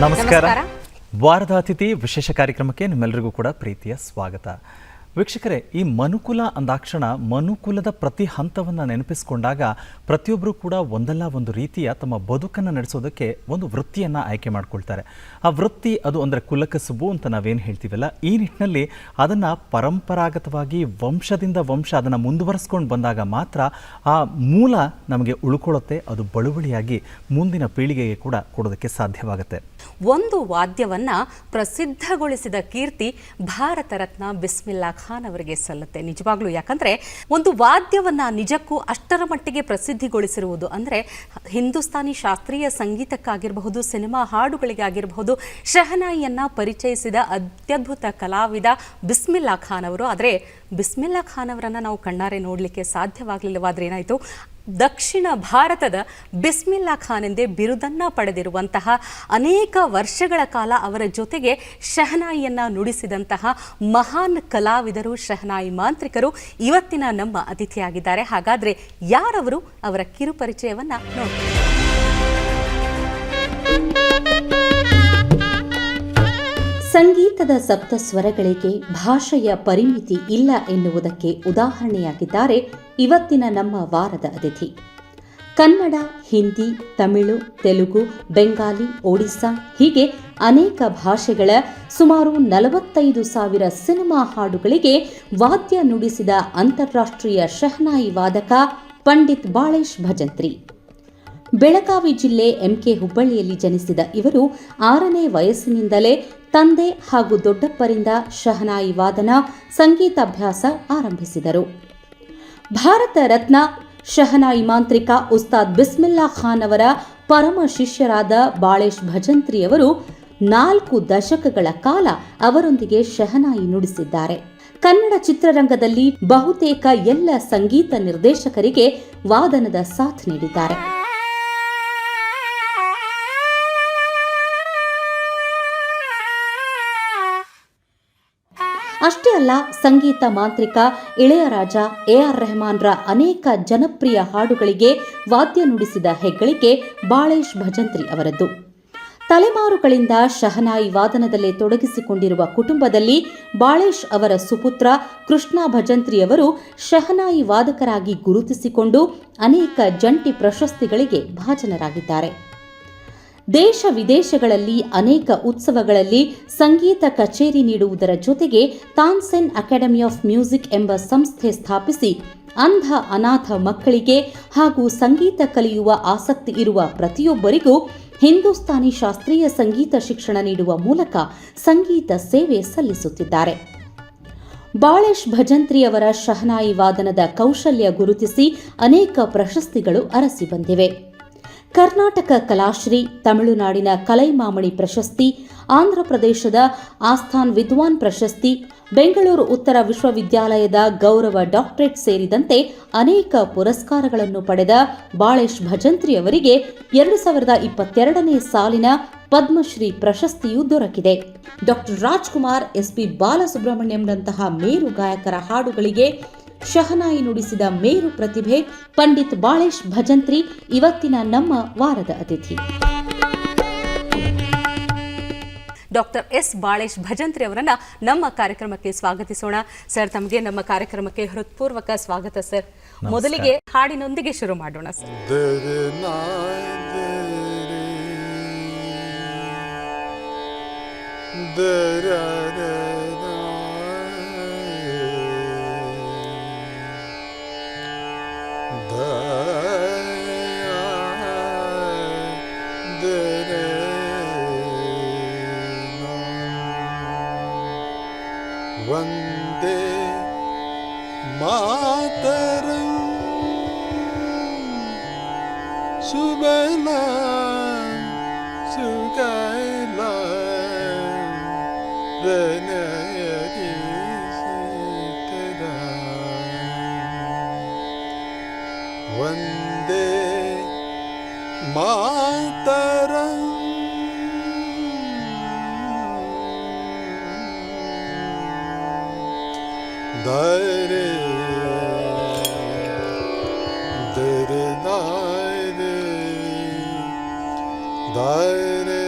ನಮಸ್ಕಾರ. ವಾರದ ಅತಿಥಿ ವಿಶೇಷ ಕಾರ್ಯಕ್ರಮಕ್ಕೆ ನಿಮ್ಮೆಲ್ಲರಿಗೂ ಕೂಡ ಪ್ರೀತಿಯ ಸ್ವಾಗತ. ವೀಕ್ಷಕರೇ, ಈ ಮನುಕುಲ ಅಂದಾಕ್ಷಣ ಮನುಕುಲದ ಪ್ರತಿ ಹಂತವನ್ನು ನೆನಪಿಸಿಕೊಂಡಾಗ ಪ್ರತಿಯೊಬ್ಬರು ಕೂಡ ಒಂದಲ್ಲ ಒಂದು ರೀತಿಯ ತಮ್ಮ ಬದುಕನ್ನು ನಡೆಸೋದಕ್ಕೆ ಒಂದು ವೃತ್ತಿಯನ್ನು ಆಯ್ಕೆ ಮಾಡ್ಕೊಳ್ತಾರೆ. ಆ ವೃತ್ತಿ ಅದು ಅಂದರೆ ಕುಲಕಸುಬು ಅಂತ ನಾವೇನು ಹೇಳ್ತೀವಲ್ಲ, ಈ ನಿಟ್ಟಿನಲ್ಲಿ ಅದನ್ನು ಪರಂಪರಾಗತವಾಗಿ ವಂಶದಿಂದ ವಂಶ ಅದನ್ನು ಮುಂದುವರಿಸ್ಕೊಂಡು ಬಂದಾಗ ಮಾತ್ರ ಆ ಮೂಲ ನಮಗೆ ಉಳ್ಕೊಳ್ಳುತ್ತೆ, ಅದು ಬಳುವಳಿಯಾಗಿ ಮುಂದಿನ ಪೀಳಿಗೆಗೆ ಕೂಡ ಕೊಡೋದಕ್ಕೆ ಸಾಧ್ಯವಾಗುತ್ತೆ. ಒಂದು ವಾದ್ಯವನ್ನ ಪ್ರಸಿದ್ಧಗೊಳಿಸಿದ ಕೀರ್ತಿ ಭಾರತ ರತ್ನ ಬಿಸ್ಮಿಲ್ಲಾ ಖಾನ್ ಅವರಿಗೆ ಸಲ್ಲುತ್ತೆ. ನಿಜವಾಗ್ಲೂ, ಯಾಕಂದ್ರೆ ಒಂದು ವಾದ್ಯವನ್ನ ನಿಜಕ್ಕೂ ಅಷ್ಟರ ಮಟ್ಟಿಗೆ ಪ್ರಸಿದ್ಧಿಗೊಳಿಸಿರುವುದು ಅಂದ್ರೆ ಹಿಂದೂಸ್ತಾನಿ ಶಾಸ್ತ್ರೀಯ ಸಂಗೀತಕ್ಕಾಗಿರಬಹುದು, ಸಿನಿಮಾ ಹಾಡುಗಳಿಗಾಗಿರಬಹುದು, ಶಹನಾಯಿಯನ್ನ ಪರಿಚಯಿಸಿದ ಅತ್ಯದ್ಭುತ ಕಲಾವಿದ ಬಿಸ್ಮಿಲ್ಲಾ ಖಾನ್ ಅವರು. ಆದರೆ ಬಿಸ್ಮಿಲ್ಲಾ ಖಾನ್ ಅವರನ್ನ ನಾವು ಕಣ್ಣಾರೆ ನೋಡಲಿಕ್ಕೆ ಸಾಧ್ಯವಾಗಲಿಲ್ಲವಾದ್ರೆ ಏನಾಯಿತು, ದಕ್ಷಿಣ ಭಾರತದ ಬಿಸ್ಮಿಲ್ಲಾ ಖಾನ್ ಎಂದೇ ಬಿರುದನ್ನ ಪಡೆದಿರುವಂತಹ, ಅನೇಕ ವರ್ಷಗಳ ಕಾಲ ಅವರ ಜೊತೆಗೆ ಶಹನಾಯಿಯನ್ನ ನುಡಿಸಿದಂತಹ ಮಹಾನ್ ಕಲಾವಿದರು, ಶಹನಾಯಿ ಮಾಂತ್ರಿಕರು ಇವತ್ತಿನ ನಮ್ಮ ಅತಿಥಿಯಾಗಿದ್ದಾರೆ. ಹಾಗಾದ್ರೆ ಯಾರವರು, ಅವರ ಕಿರು ಪರಿಚಯವನ್ನ ನೋಡ್ತೀವಿ. ಸಂಗೀತದ ಸಪ್ತ ಸ್ವರಗಳಿಗೆ ಭಾಷೆಯ ಪರಿಮಿತಿ ಇಲ್ಲ ಎನ್ನುವುದಕ್ಕೆ ಉದಾಹರಣೆಯಾಗಿದ್ದಾರೆ ಇವತ್ತಿನ ನಮ್ಮ ವಾರದ ಅತಿಥಿ. ಕನ್ನಡ, ಹಿಂದಿ, ತಮಿಳು, ತೆಲುಗು, ಬೆಂಗಾಲಿ, ಒಡಿಸ್ಸಾ ಹೀಗೆ ಅನೇಕ ಭಾಷೆಗಳ ಸುಮಾರು 45,000 ಸಿನಿಮಾ ಹಾಡುಗಳಿಗೆ ವಾದ್ಯ ನುಡಿಸಿದ ಅಂತಾರಾಷ್ಟ್ರೀಯ ಶಹನಾಯಿ ವಾದಕ ಪಂಡಿತ್ ಬಾಳೇಶ್ ಭಜಂತ್ರಿ. ಬೆಳಗಾವಿ ಜಿಲ್ಲೆ ಎಂಕೆ ಹುಬ್ಬಳ್ಳಿಯಲ್ಲಿ ಜನಿಸಿದ ಇವರು 6ನೇ ವಯಸ್ಸಿನಿಂದಲೇ ತಂದೆ ಹಾಗೂ ದೊಡ್ಡಪ್ಪರಿಂದ ಶಹನಾಯಿ ವಾದನ, ಸಂಗೀತಾಭ್ಯಾಸ ಆರಂಭಿಸಿದರು. ಭಾರತ ರತ್ನ ಶಹನಾಯಿ ಮಾಂತ್ರಿಕ ಉಸ್ತಾದ್ ಬಿಸ್ಮಿಲ್ಲಾ ಖಾನ್ ಅವರ ಪರಮ ಶಿಷ್ಯರಾದ ಬಾಳೇಶ್ ಭಜಂತ್ರಿಯವರು 4 ದಶಕಗಳ ಕಾಲ ಅವರೊಂದಿಗೆ ಶಹನಾಯಿ ನುಡಿಸಿದ್ದಾರೆ. ಕನ್ನಡ ಚಿತ್ರರಂಗದಲ್ಲಿ ಬಹುತೇಕ ಎಲ್ಲ ಸಂಗೀತ ನಿರ್ದೇಶಕರಿಗೆ ವಾದನದ ಸಾಥ್ ನೀಡಿದ್ದಾರೆ. ಅಷ್ಟೇ ಅಲ್ಲ, ಸಂಗೀತ ಮಾಂತ್ರಿಕ ಇಳೆಯರಾಜ, ಎ.ಆರ್. ರೆಹಮಾನ್ರ ಅನೇಕ ಜನಪ್ರಿಯ ಹಾಡುಗಳಿಗೆ ವಾದ್ಯ ನುಡಿಸಿದ ಹೆಗ್ಗಳಿಕೆ ಬಾಳೇಶ್ ಭಜಂತ್ರಿ ಅವರದ್ದು. ತಲೆಮಾರುಗಳಿಂದ ಶಹನಾಯಿ ವಾದನದಲ್ಲೇ ತೊಡಗಿಸಿಕೊಂಡಿರುವ ಕುಟುಂಬದಲ್ಲಿ ಬಾಳೇಶ್ ಅವರ ಸುಪುತ್ರ ಕೃಷ್ಣ ಭಜಂತ್ರಿಯವರು ಶಹನಾಯಿ ವಾದಕರಾಗಿ ಗುರುತಿಸಿಕೊಂಡು ಅನೇಕ ಜಂಟಿ ಪ್ರಶಸ್ತಿಗಳಿಗೆ ಭಾಜನರಾಗಿದ್ದಾರೆ. ದೇಶ ವಿದೇಶಗಳಲ್ಲಿ ಅನೇಕ ಉತ್ಸವಗಳಲ್ಲಿ ಸಂಗೀತ ಕಚೇರಿ ನೀಡುವುದರ ಜೊತೆಗೆ ತಾನ್ಸೆನ್ ಅಕಾಡೆಮಿ ಆಫ್ ಮ್ಯೂಸಿಕ್ ಎಂಬ ಸಂಸ್ಥೆ ಸ್ಥಾಪಿಸಿ ಅಂಧ ಅನಾಥ ಮಕ್ಕಳಿಗೆ ಹಾಗೂ ಸಂಗೀತ ಕಲಿಯುವ ಆಸಕ್ತಿ ಇರುವ ಪ್ರತಿಯೊಬ್ಬರಿಗೂ ಹಿಂದೂಸ್ತಾನಿ ಶಾಸ್ತ್ರೀಯ ಸಂಗೀತ ಶಿಕ್ಷಣ ನೀಡುವ ಮೂಲಕ ಸಂಗೀತ ಸೇವೆ ಸಲ್ಲಿಸುತ್ತಿದ್ದಾರೆ. ಬಾಳೇಶ್ ಭಜಂತ್ರಿಯವರ ಶಹನಾಯಿ ವಾದನದ ಕೌಶಲ್ಯ ಗುರುತಿಸಿ ಅನೇಕ ಪ್ರಶಸ್ತಿಗಳು ಅರಸಿ ಬಂದಿವೆ. ಕರ್ನಾಟಕ ಕಲಾಶ್ರೀ, ತಮಿಳುನಾಡಿನ ಕಲೈಮಾಮಣಿ ಪ್ರಶಸ್ತಿ, ಆಂಧ್ರಪ್ರದೇಶದ ಆಸ್ಥಾನ್ ವಿದ್ವಾನ್ ಪ್ರಶಸ್ತಿ, ಬೆಂಗಳೂರು ಉತ್ತರ ವಿಶ್ವವಿದ್ಯಾಲಯದ ಗೌರವ ಡಾಕ್ಟರೇಟ್ ಸೇರಿದಂತೆ ಅನೇಕ ಪುರಸ್ಕಾರಗಳನ್ನು ಪಡೆದ ಬಾಳೇಶ್ ಭಜಂತ್ರಿ ಅವರಿಗೆ 2022ನೇ ಸಾಲಿನ ಪದ್ಮಶ್ರೀ ಪ್ರಶಸ್ತಿಯೂ ದೊರಕಿದೆ. Doctor Rajkumar, SP. ಬಾಲಸುಬ್ರಹ್ಮಣ್ಯಂರಂತಹ ಮೇರು ಗಾಯಕರ ಹಾಡುಗಳಿಗೆ ಶಹನಾಯಿ ನುಡಿಸಿದ ಮೇರು ಪ್ರತಿಭೆ ಪಂಡಿತ್ ಬಾಳೇಶ್ ಭಜಂತ್ರಿ ಇವತ್ತಿನ ನಮ್ಮ ವಾರದ ಅತಿಥಿ. ಡಾಕ್ಟರ್ ಎಸ್ ಬಾಳೇಶ್ ಭಜಂತ್ರಿ ಅವರನ್ನ ನಮ್ಮ ಕಾರ್ಯಕ್ರಮಕ್ಕೆ ಸ್ವಾಗತಿಸೋಣ. ಸರ್, ತಮಗೆ ನಮ್ಮ ಕಾರ್ಯಕ್ರಮಕ್ಕೆ ಹೃತ್ಪೂರ್ವಕ ಸ್ವಾಗತ ಸರ್. ಮೊದಲಿಗೆ ಹಾಡಿನೊಂದಿಗೆ ಶುರು ಮಾಡೋಣ ಸರ್. ವಂದೇ ಮಾತರಂ ಸುಬಲಾ ಸುಗೈಲಾ ರಣಯತಿ ಸೀತರಾ ವಂದೇ ಮಾತರಂ ದರೆ ದರೆ ದರೆ ದರೆ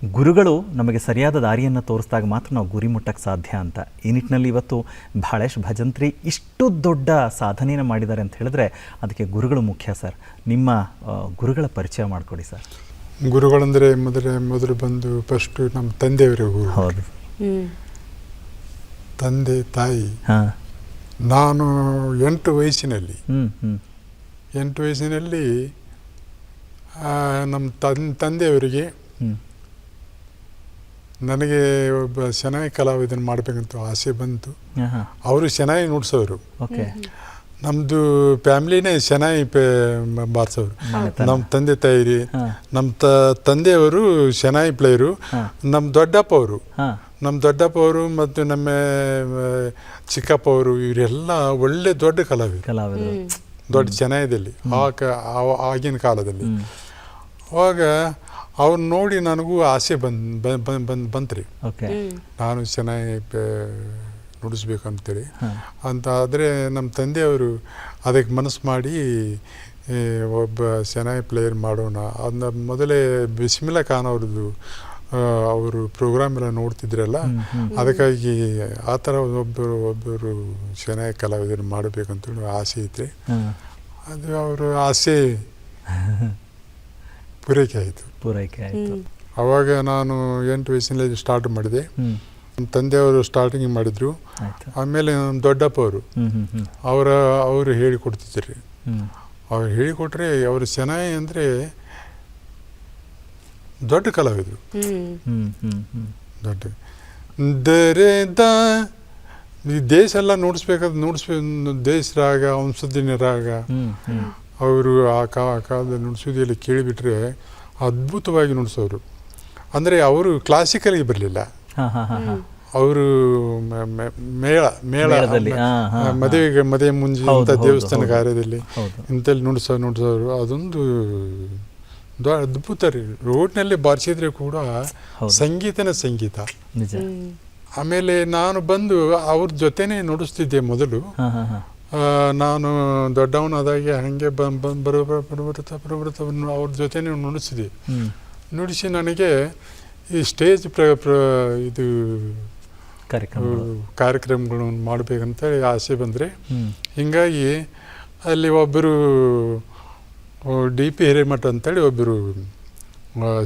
ಗುರುಗಳು ನಮಗೆ ಸರಿಯಾದ ದಾರಿಯನ್ನು ತೋರಿಸಿದಾಗ ಮಾತ್ರ ನಾವು ಗುರಿ ಮುಟ್ಟಕ್ಕೆ ಸಾಧ್ಯ ಅಂತ. ಈ ನಿಟ್ಟಿನಲ್ಲಿ ಇವತ್ತು ಭಾಳೇಶ್ ಭಜಂತ್ರಿ ಇಷ್ಟು ದೊಡ್ಡ ಸಾಧನೆಯನ್ನು ಮಾಡಿದ್ದಾರೆ ಅಂತ ಹೇಳಿದ್ರೆ ಅದಕ್ಕೆ ಗುರುಗಳು ಮುಖ್ಯ ಸರ್. ನಿಮ್ಮ ಗುರುಗಳ ಪರಿಚಯ ಮಾಡಿಕೊಡಿ ಸರ್. ಗುರುಗಳಂದರೆ ಮೊದಲು ಬಂದು ಫಸ್ಟು ನಮ್ಮ ತಂದೆಯವರೇ ಗುರು. ಹೌದು. ತಂದೆ ತಾಯಿ. ಹಾಂ. ನಾನು 8 ವಯಸ್ಸಿನಲ್ಲಿ ಹ್ಞೂ ಹ್ಞೂ 8 ವಯಸ್ಸಿನಲ್ಲಿ ನಮ್ಮ ತಂದೆಯವರಿಗೆ ಹ್ಞೂ ನನಗೆ ಒಬ್ಬ ಶೆನಾಯಿ ಕಲಾವಿದನ ಮಾಡಬೇಕಂತ ಆಸೆ ಬಂತು. ಹಾಂ ಹಾಂ. ಅವರು ಶೆನಾಯಿ ನುಡ್ಸೋರು. ಓಕೆ. ನಮ್ಮದು ಫ್ಯಾಮ್ಲಿನೇ ಶೆನಾಯಿ ಬಾರಿಸೋರು. ನಮ್ಮ ತಂದೆ ತಾಯಿ. ನಮ್ಮ ತಂದೆಯವರು ಶೆನಾಯಿ ಪ್ಲೇಯರು. ನಮ್ಮ ದೊಡ್ಡಪ್ಪ ಅವರು ಹಾಂ. ನಮ್ಮ ದೊಡ್ಡಪ್ಪ ಅವರು ಮತ್ತು ನಮ್ಮ ಚಿಕ್ಕಪ್ಪ ಅವರು ಇವರೆಲ್ಲ ಒಳ್ಳೆ ದೊಡ್ಡ ಕಲಾವಿದರು. ದೊಡ್ಡ ಚೆನ್ನೈದಲ್ಲಿ ಆಗಿನ ಕಾಲದಲ್ಲಿ. ಅವಾಗ ಅವ್ರು ನೋಡಿ ನನಗೂ ಆಸೆ ಬಂತ್ರಿ. ಓಕೆ. ನಾನು ಚೆನ್ನಾಗಿ ನುಡಿಸ್ಬೇಕಂತೇಳಿ ಅಂತ. ಆದರೆ ನಮ್ಮ ತಂದೆಯವರು ಅದಕ್ಕೆ ಮನಸ್ಸು ಮಾಡಿ ಒಬ್ಬ ಶೆನಾಯಿ ಪ್ಲೇಯರ್ ಮಾಡೋಣ ಅದನ್ನ ಮೊದಲೇ ಬಿಸ್ಮಿಲ್ಲಾ ಖಾನ್ ಅವ್ರದ್ದು ಅವರು ಪ್ರೋಗ್ರಾಮ್ ಎಲ್ಲ ನೋಡ್ತಿದ್ರಲ್ಲ, ಅದಕ್ಕಾಗಿ ಆ ಥರ ಒಬ್ಬರು ಶೆನಾಯಿ ಕಲಾವಿದರು ಮಾಡಬೇಕಂತೇಳಿ ಆಸೆ ಐತ್ರಿ. ಅದು ಅವರು ಆಸೆ ಪೂರೈಕೆ ಆಯಿತು. ಅವಾಗ ನಾನು 8 ವಯಸ್ಸಿನಲ್ಲಿ ಸ್ಟಾರ್ಟ್ ಮಾಡಿದೆ. ನಮ್ಮ ತಂದೆಯವರು ಸ್ಟಾರ್ಟಿಂಗ್ ಮಾಡಿದ್ರು. ಆಮೇಲೆ ನಮ್ಮ ದೊಡ್ಡಪ್ಪ ಅವರು ಹೇಳಿಕೊಡ್ತಿದ್ರಿ. ಅವ್ರು ಹೇಳಿಕೊಟ್ರೆ ಅವರು ಶೆನಾಯಿ ಅಂದರೆ ದೊಡ್ಡ ಕಲಾವಿದರು. ದೊಡ್ಡ ಈ ದೇಶ ಎಲ್ಲ ನುಡಿಸ್ಬೇಕು. ದೇಶ ರಾಗ, ವಂಶದಿನ ರಾಗ ಅವರು ಆ ಕಾಲದಲ್ಲಿ ನುಡಿಸೋದೆಲ್ಲ ಕೇಳಿಬಿಟ್ರೆ ಅದ್ಭುತವಾಗಿ ನುಡಿಸೋರು. ಅಂದರೆ ಅವರು ಕ್ಲಾಸಿಕಲ್ಗೆ ಬರಲಿಲ್ಲ. ಅವರು ಮದುವೆ ಮುಂಜಿ ಇಂಥ ದೇವಸ್ಥಾನ ಕಾರ್ಯದಲ್ಲಿ ಇಂಥಲ್ಲಿ ನುಡಿಸೋರು. ಅದೊಂದು ಅದ್ಭುತ ರೀ. ರೋಡ್ನಲ್ಲಿ ಬಾರಿಸಿದ್ರೆ ಕೂಡ ಸಂಗೀತ. ಆಮೇಲೆ ನಾನು ಬಂದು ಅವ್ರ ಜೊತೆನೇ ನುಡಿಸ್ತಿದ್ದೆ ಮೊದಲು. ನಾನು ದೊಡ್ಡವನಾದಾಗೆ ಹಾಗೆ ಬರ್ತಾ ಅವ್ರ ಜೊತೆನೇ ನುಡಿಸಿದೆ. ನುಡಿಸಿ ನನಗೆ ಈ ಸ್ಟೇಜ್ ಇದು ಕಾರ್ಯಕ್ರಮಗಳನ್ನು ಮಾಡಬೇಕಂತ ಆಸೆ ಬಂದರೆ, ಹೀಗಾಗಿ ಅಲ್ಲಿ ಒಬ್ಬರು DP ಹಿರೇಮಠ ಅಂತೇಳಿ ಒಬ್ಬರು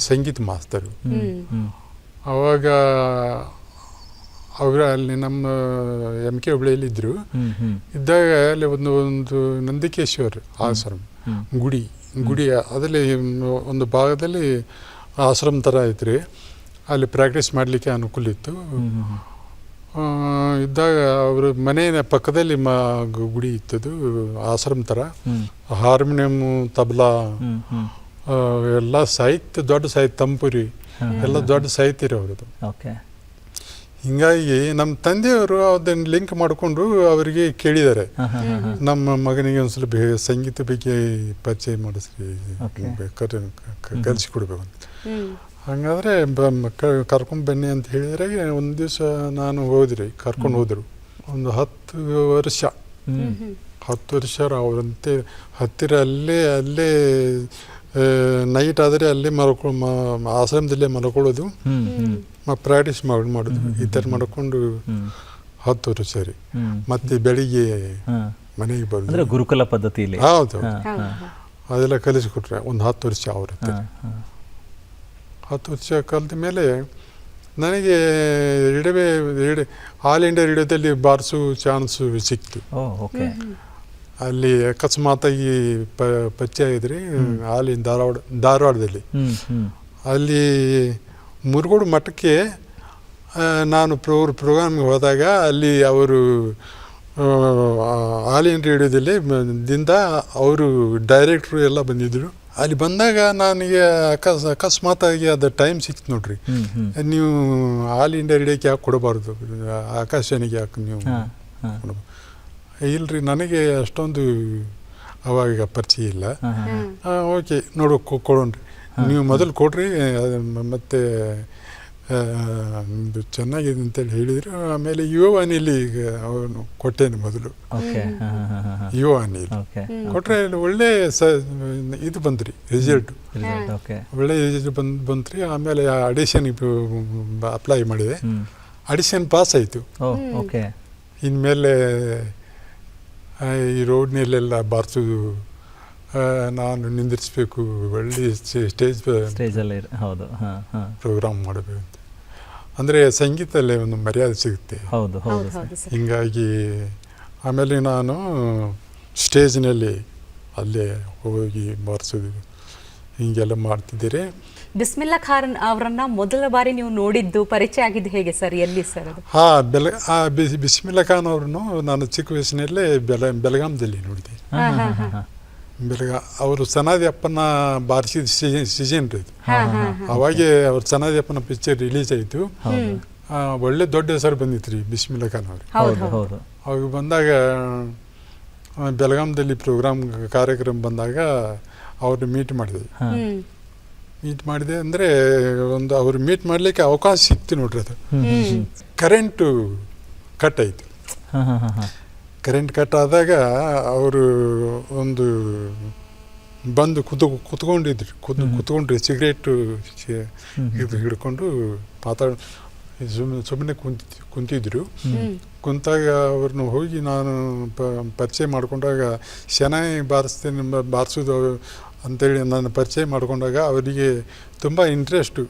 ಸಂಗೀತ ಮಾಸ್ತರು. ಅವಾಗ ಅವರು ಅಲ್ಲಿ ನಮ್ಮ MK ಹುಬ್ಳಿಯಲ್ಲಿ ಇದ್ದರು. ಇದ್ದಾಗ ಅಲ್ಲಿ ಒಂದು ನಂದಿಕೇಶ್ವರ ಆಶ್ರಮ ಗುಡಿ ಅದರಲ್ಲಿ ಒಂದು ಭಾಗದಲ್ಲಿ ಆಶ್ರಮ ಥರ ಐತ್ರಿ. ಅಲ್ಲಿ ಪ್ರಾಕ್ಟೀಸ್ ಮಾಡಲಿಕ್ಕೆ ಅನುಕೂಲ ಇತ್ತು. ಇದ್ದಾಗ ಅವರು ಮನೆಯ ಪಕ್ಕದಲ್ಲಿ ಗುಡಿ ಇತ್ತದು, ಆಶ್ರಮ ಥರ. ಹಾರ್ಮೋನಿಯಮ್ಮು, ತಬಲಾ ಎಲ್ಲ ಸಾಹಿತ್ಯ, ದೊಡ್ಡ ಸಾಹಿತ್ಯ, ತಂಪುರಿ ಎಲ್ಲ ದೊಡ್ಡ ಸಾಹಿತ್ಯ ರೀ ಅವ್ರದ್ದು. ಹಿಂಗಾಗಿ ನಮ್ಮ ತಂದೆಯವರು ಅದನ್ನು ಲಿಂಕ್ ಮಾಡಿಕೊಂಡು ಅವರಿಗೆ ಕೇಳಿದ್ದಾರೆ, ನಮ್ಮ ಮಗನಿಗೆ ಒಂದು ಸ್ವಲ್ಪ ಸಂಗೀತ ಬಗ್ಗೆ ಪರಿಚಯ ಮಾಡಿಸ್ರಿ, ಕಲಿಸಿಕೊಡ್ಬೇಕು ಅಂತ. ಹಾಗಾದರೆ ಕರ್ಕೊಂಡು ಬನ್ನಿ ಅಂತ ಹೇಳಿದ್ರೆ ಒಂದು ದಿವಸ ನಾನು ಹೋದ್ರಿ, ಕರ್ಕೊಂಡು ಹೋದರು. ಒಂದು 10 ವರ್ಷ ಅವರಂತೆ ಹತ್ತಿರ ಅಲ್ಲೇ ನೈಟ್ ಆದರೆ ಅಲ್ಲೇ ಆಶ್ರಮದಲ್ಲೇ ಮಲ್ಕೊಳ್ಳೋದು, ಪ್ರಾಕ್ಟೀಸ್ ಮಾಡೋದು. ಈ ಥರ ಮಾಡಿಕೊಂಡು 10 ವರ್ಷ ರೀ. ಮತ್ತೆ ಬೆಳಿಗ್ಗೆ ಮನೆಗೆ ಬರೋದು ಗುರುಕುಲ ಪದ್ಧತಿಯಲ್ಲಿ. ಹೌದು, ಅದೆಲ್ಲ ಕಲಿಸಿಕೊಟ್ರೆ ಒಂದು 10 ವರ್ಷ ಅವ್ರ 10 ವರ್ಷ ಕಲಿತ ಮೇಲೆ ನನಗೆ ಆಲ್ ಇಂಡಿಯಾ ರೇಡಿಯೋದಲ್ಲಿ ಬಾರಿಸೋ ಚಾನ್ಸು ಸಿಕ್ತು. ಅಲ್ಲಿ ಅಕಸ್ಮಾತಾಗಿ ಪರಿಚಯ ಇದ್ರಿ ಧಾರವಾಡದಲ್ಲಿ. ಅಲ್ಲಿ ಮುರುಗೋಡು ಮಠಕ್ಕೆ ನಾನು ಪ್ರೋಗ್ರಾಮ್ಗೆ ಹೋದಾಗ ಅಲ್ಲಿ ಅವರು ಆಲ್ ಇಂಡಿಯಾ ರೇಡಿಯೋದಲ್ಲಿ ಅವರು ಡೈರೆಕ್ಟ್ರು ಎಲ್ಲ ಬಂದಿದ್ದರು. ಅಲ್ಲಿ ಬಂದಾಗ ನನಗೆ ಅಕಸ್ಮಾತಾಗಿ ಅದು ಟೈಮ್ ಸಿಕ್ತು ನೋಡ್ರಿ, ನೀವು ಆಲ್ ಇಂಡಿಯಾ ರೇಡಿಯೋಕ್ಕೆ ಯಾಕೆ ಕೊಡಬಾರ್ದು, ಆಕಾಶವಾಣಿಗೆ ಯಾಕೆ ನೀವು ಕೊಡಬಾರ್ದು? ಇಲ್ರಿ, ನನಗೆ ಅಷ್ಟೊಂದು ಅವಾಗ ಪರಿಚಯ ಇಲ್ಲ. ಓಕೆ, ಕೊಡೋಣ್ರಿ, ನೀವು ಮೊದಲು ಕೊಡ್ರಿ, ಮತ್ತು ನಿಮ್ಮದು ಚೆನ್ನಾಗಿದೆ ಅಂತೇಳಿ ಹೇಳಿದರು. ಆಮೇಲೆ ಯುವವಾಣಿಯಲ್ಲಿ ಅವನು ಕೊಟ್ಟೇನೆ ಮೊದಲು, ಓಕೆ ಯುವವಾಣಿಯಲ್ಲಿ ಓಕೆ ಕೊಟ್ಟರೆ ಒಳ್ಳೆ ಇದು ಬಂದ್ರಿ ರಿಸಲ್ಟು, ಓಕೆ ಒಳ್ಳೆ ರಿಸಲ್ಟ್ ಬಂತ್ರಿ. ಆಮೇಲೆ ಆಡಿಷನ್ಗೆ ಅಪ್ಲೈ ಮಾಡಿದೆ, ಆಡಿಷನ್ ಪಾಸ್ ಆಯಿತು. ಓಕೆ ಇನ್ಮೇಲೆ ಈ ರೋಡ್ನಲ್ಲೆಲ್ಲ ಬಾರಿಸೋದು ನಾನು ನಿಂದಿರಿಸ್ಬೇಕು, ಒಳ್ಳೆ ಸ್ಟೇಜಲ್ಲಿ ಹೌದು ಹಾಂ ಹಾಂ ಪ್ರೋಗ್ರಾಮ್ ಮಾಡಬೇಕು ಅಂತ. ಅಂದರೆ ಸಂಗೀತದಲ್ಲೇ ಒಂದು ಮರ್ಯಾದೆ ಸಿಗುತ್ತೆ. ಹೌದು ಹೌದು ಹೌದು ಹೌದು ಸರ್. ಹೀಗಾಗಿ ಆಮೇಲೆ ನಾನು ಸ್ಟೇಜ್ನಲ್ಲಿ ಅಲ್ಲೇ ಹೋಗಿ ಬಾರಿಸೋದು ಹೀಗೆಲ್ಲ ಮಾಡ್ತಿದ್ದೀರಿ. ಬಿಸ್ಮಿಲ್ಲಾ ಖಾನ್ ಅವರನ್ನ ಮೊದಲ ಬಾರಿ ನೀವು ನೋಡಿದ್ದು, ಪರಿಚಯ ಆಗಿದ್ದು ಹೇಗೆ ಸರ್, ಎಲ್ಲಿ ಸರ್ ಅದು? ಬಿಸ್ಮಿಲ್ಲಾ ಖಾನ್ ಅವ್ರನ್ನು ನಾನು ಚಿಕ್ಕ ವಯಸ್ಸಿನಲ್ಲೇ ಬೆಳಗಾಂದಲ್ಲಿ ನೋಡಿದೆ. ಅವರು ಸನಾದಿ ಅಪ್ಪನ ಬಾರಿಸಿದ ಸೀಸನ್ ಇದು. ಅವಾಗೆ ಅವ್ರು ಸನಾದಿ ಅಪ್ಪನ ಪಿಕ್ಚರ್ ರಿಲೀಸ್ ಆಯಿತು. ಒಳ್ಳೆ ದೊಡ್ಡ ಹೆಸರು ಬಂದಿತ್ತು ರೀ ಬಿಸ್ಮಿಲ್ಲಾ ಖಾನ್ ಅವ್ರಿಗೆ. ಹೌದು ಹೌದು ಅವಾಗ ಬಂದಾಗ ಬೆಳಗಾಂದಲ್ಲಿ ಕಾರ್ಯಕ್ರಮ ಬಂದಾಗ ಅವ್ರನ್ನ ಮೀಟ್ ಮಾಡಿದೆ ಅಂದರೆ ಒಂದು ಅವ್ರು ಮೀಟ್ ಮಾಡಲಿಕ್ಕೆ ಅವಕಾಶ ಸಿಕ್ತು ನೋಡ್ರಿ. ಅದು ಕರೆಂಟು ಕಟ್ ಆಯಿತು. ಕರೆಂಟ್ ಕಟ್ ಆದಾಗ ಅವರು ಒಂದು ಬಂದು ಕುತ್ಕೊಂಡ್ರಿ ಸಿಗರೇಟು ಇದು ಹಿಡ್ಕೊಂಡು ಸುಮ್ಮನೆ ಕುಂತಿದ್ರು. ಕುಂತಾಗ ಅವ್ರನ್ನ ಹೋಗಿ ನಾನು ಪರಿಚಯ ಮಾಡ್ಕೊಂಡಾಗ ಶೆನಾಯಿ ಬಾರಿಸೋದು ಅಂತೇಳಿ ನಾನು ಪರಿಚಯ ಮಾಡ್ಕೊಂಡಾಗ ಅವರಿಗೆ ತುಂಬ ಇಂಟ್ರೆಸ್ಟು.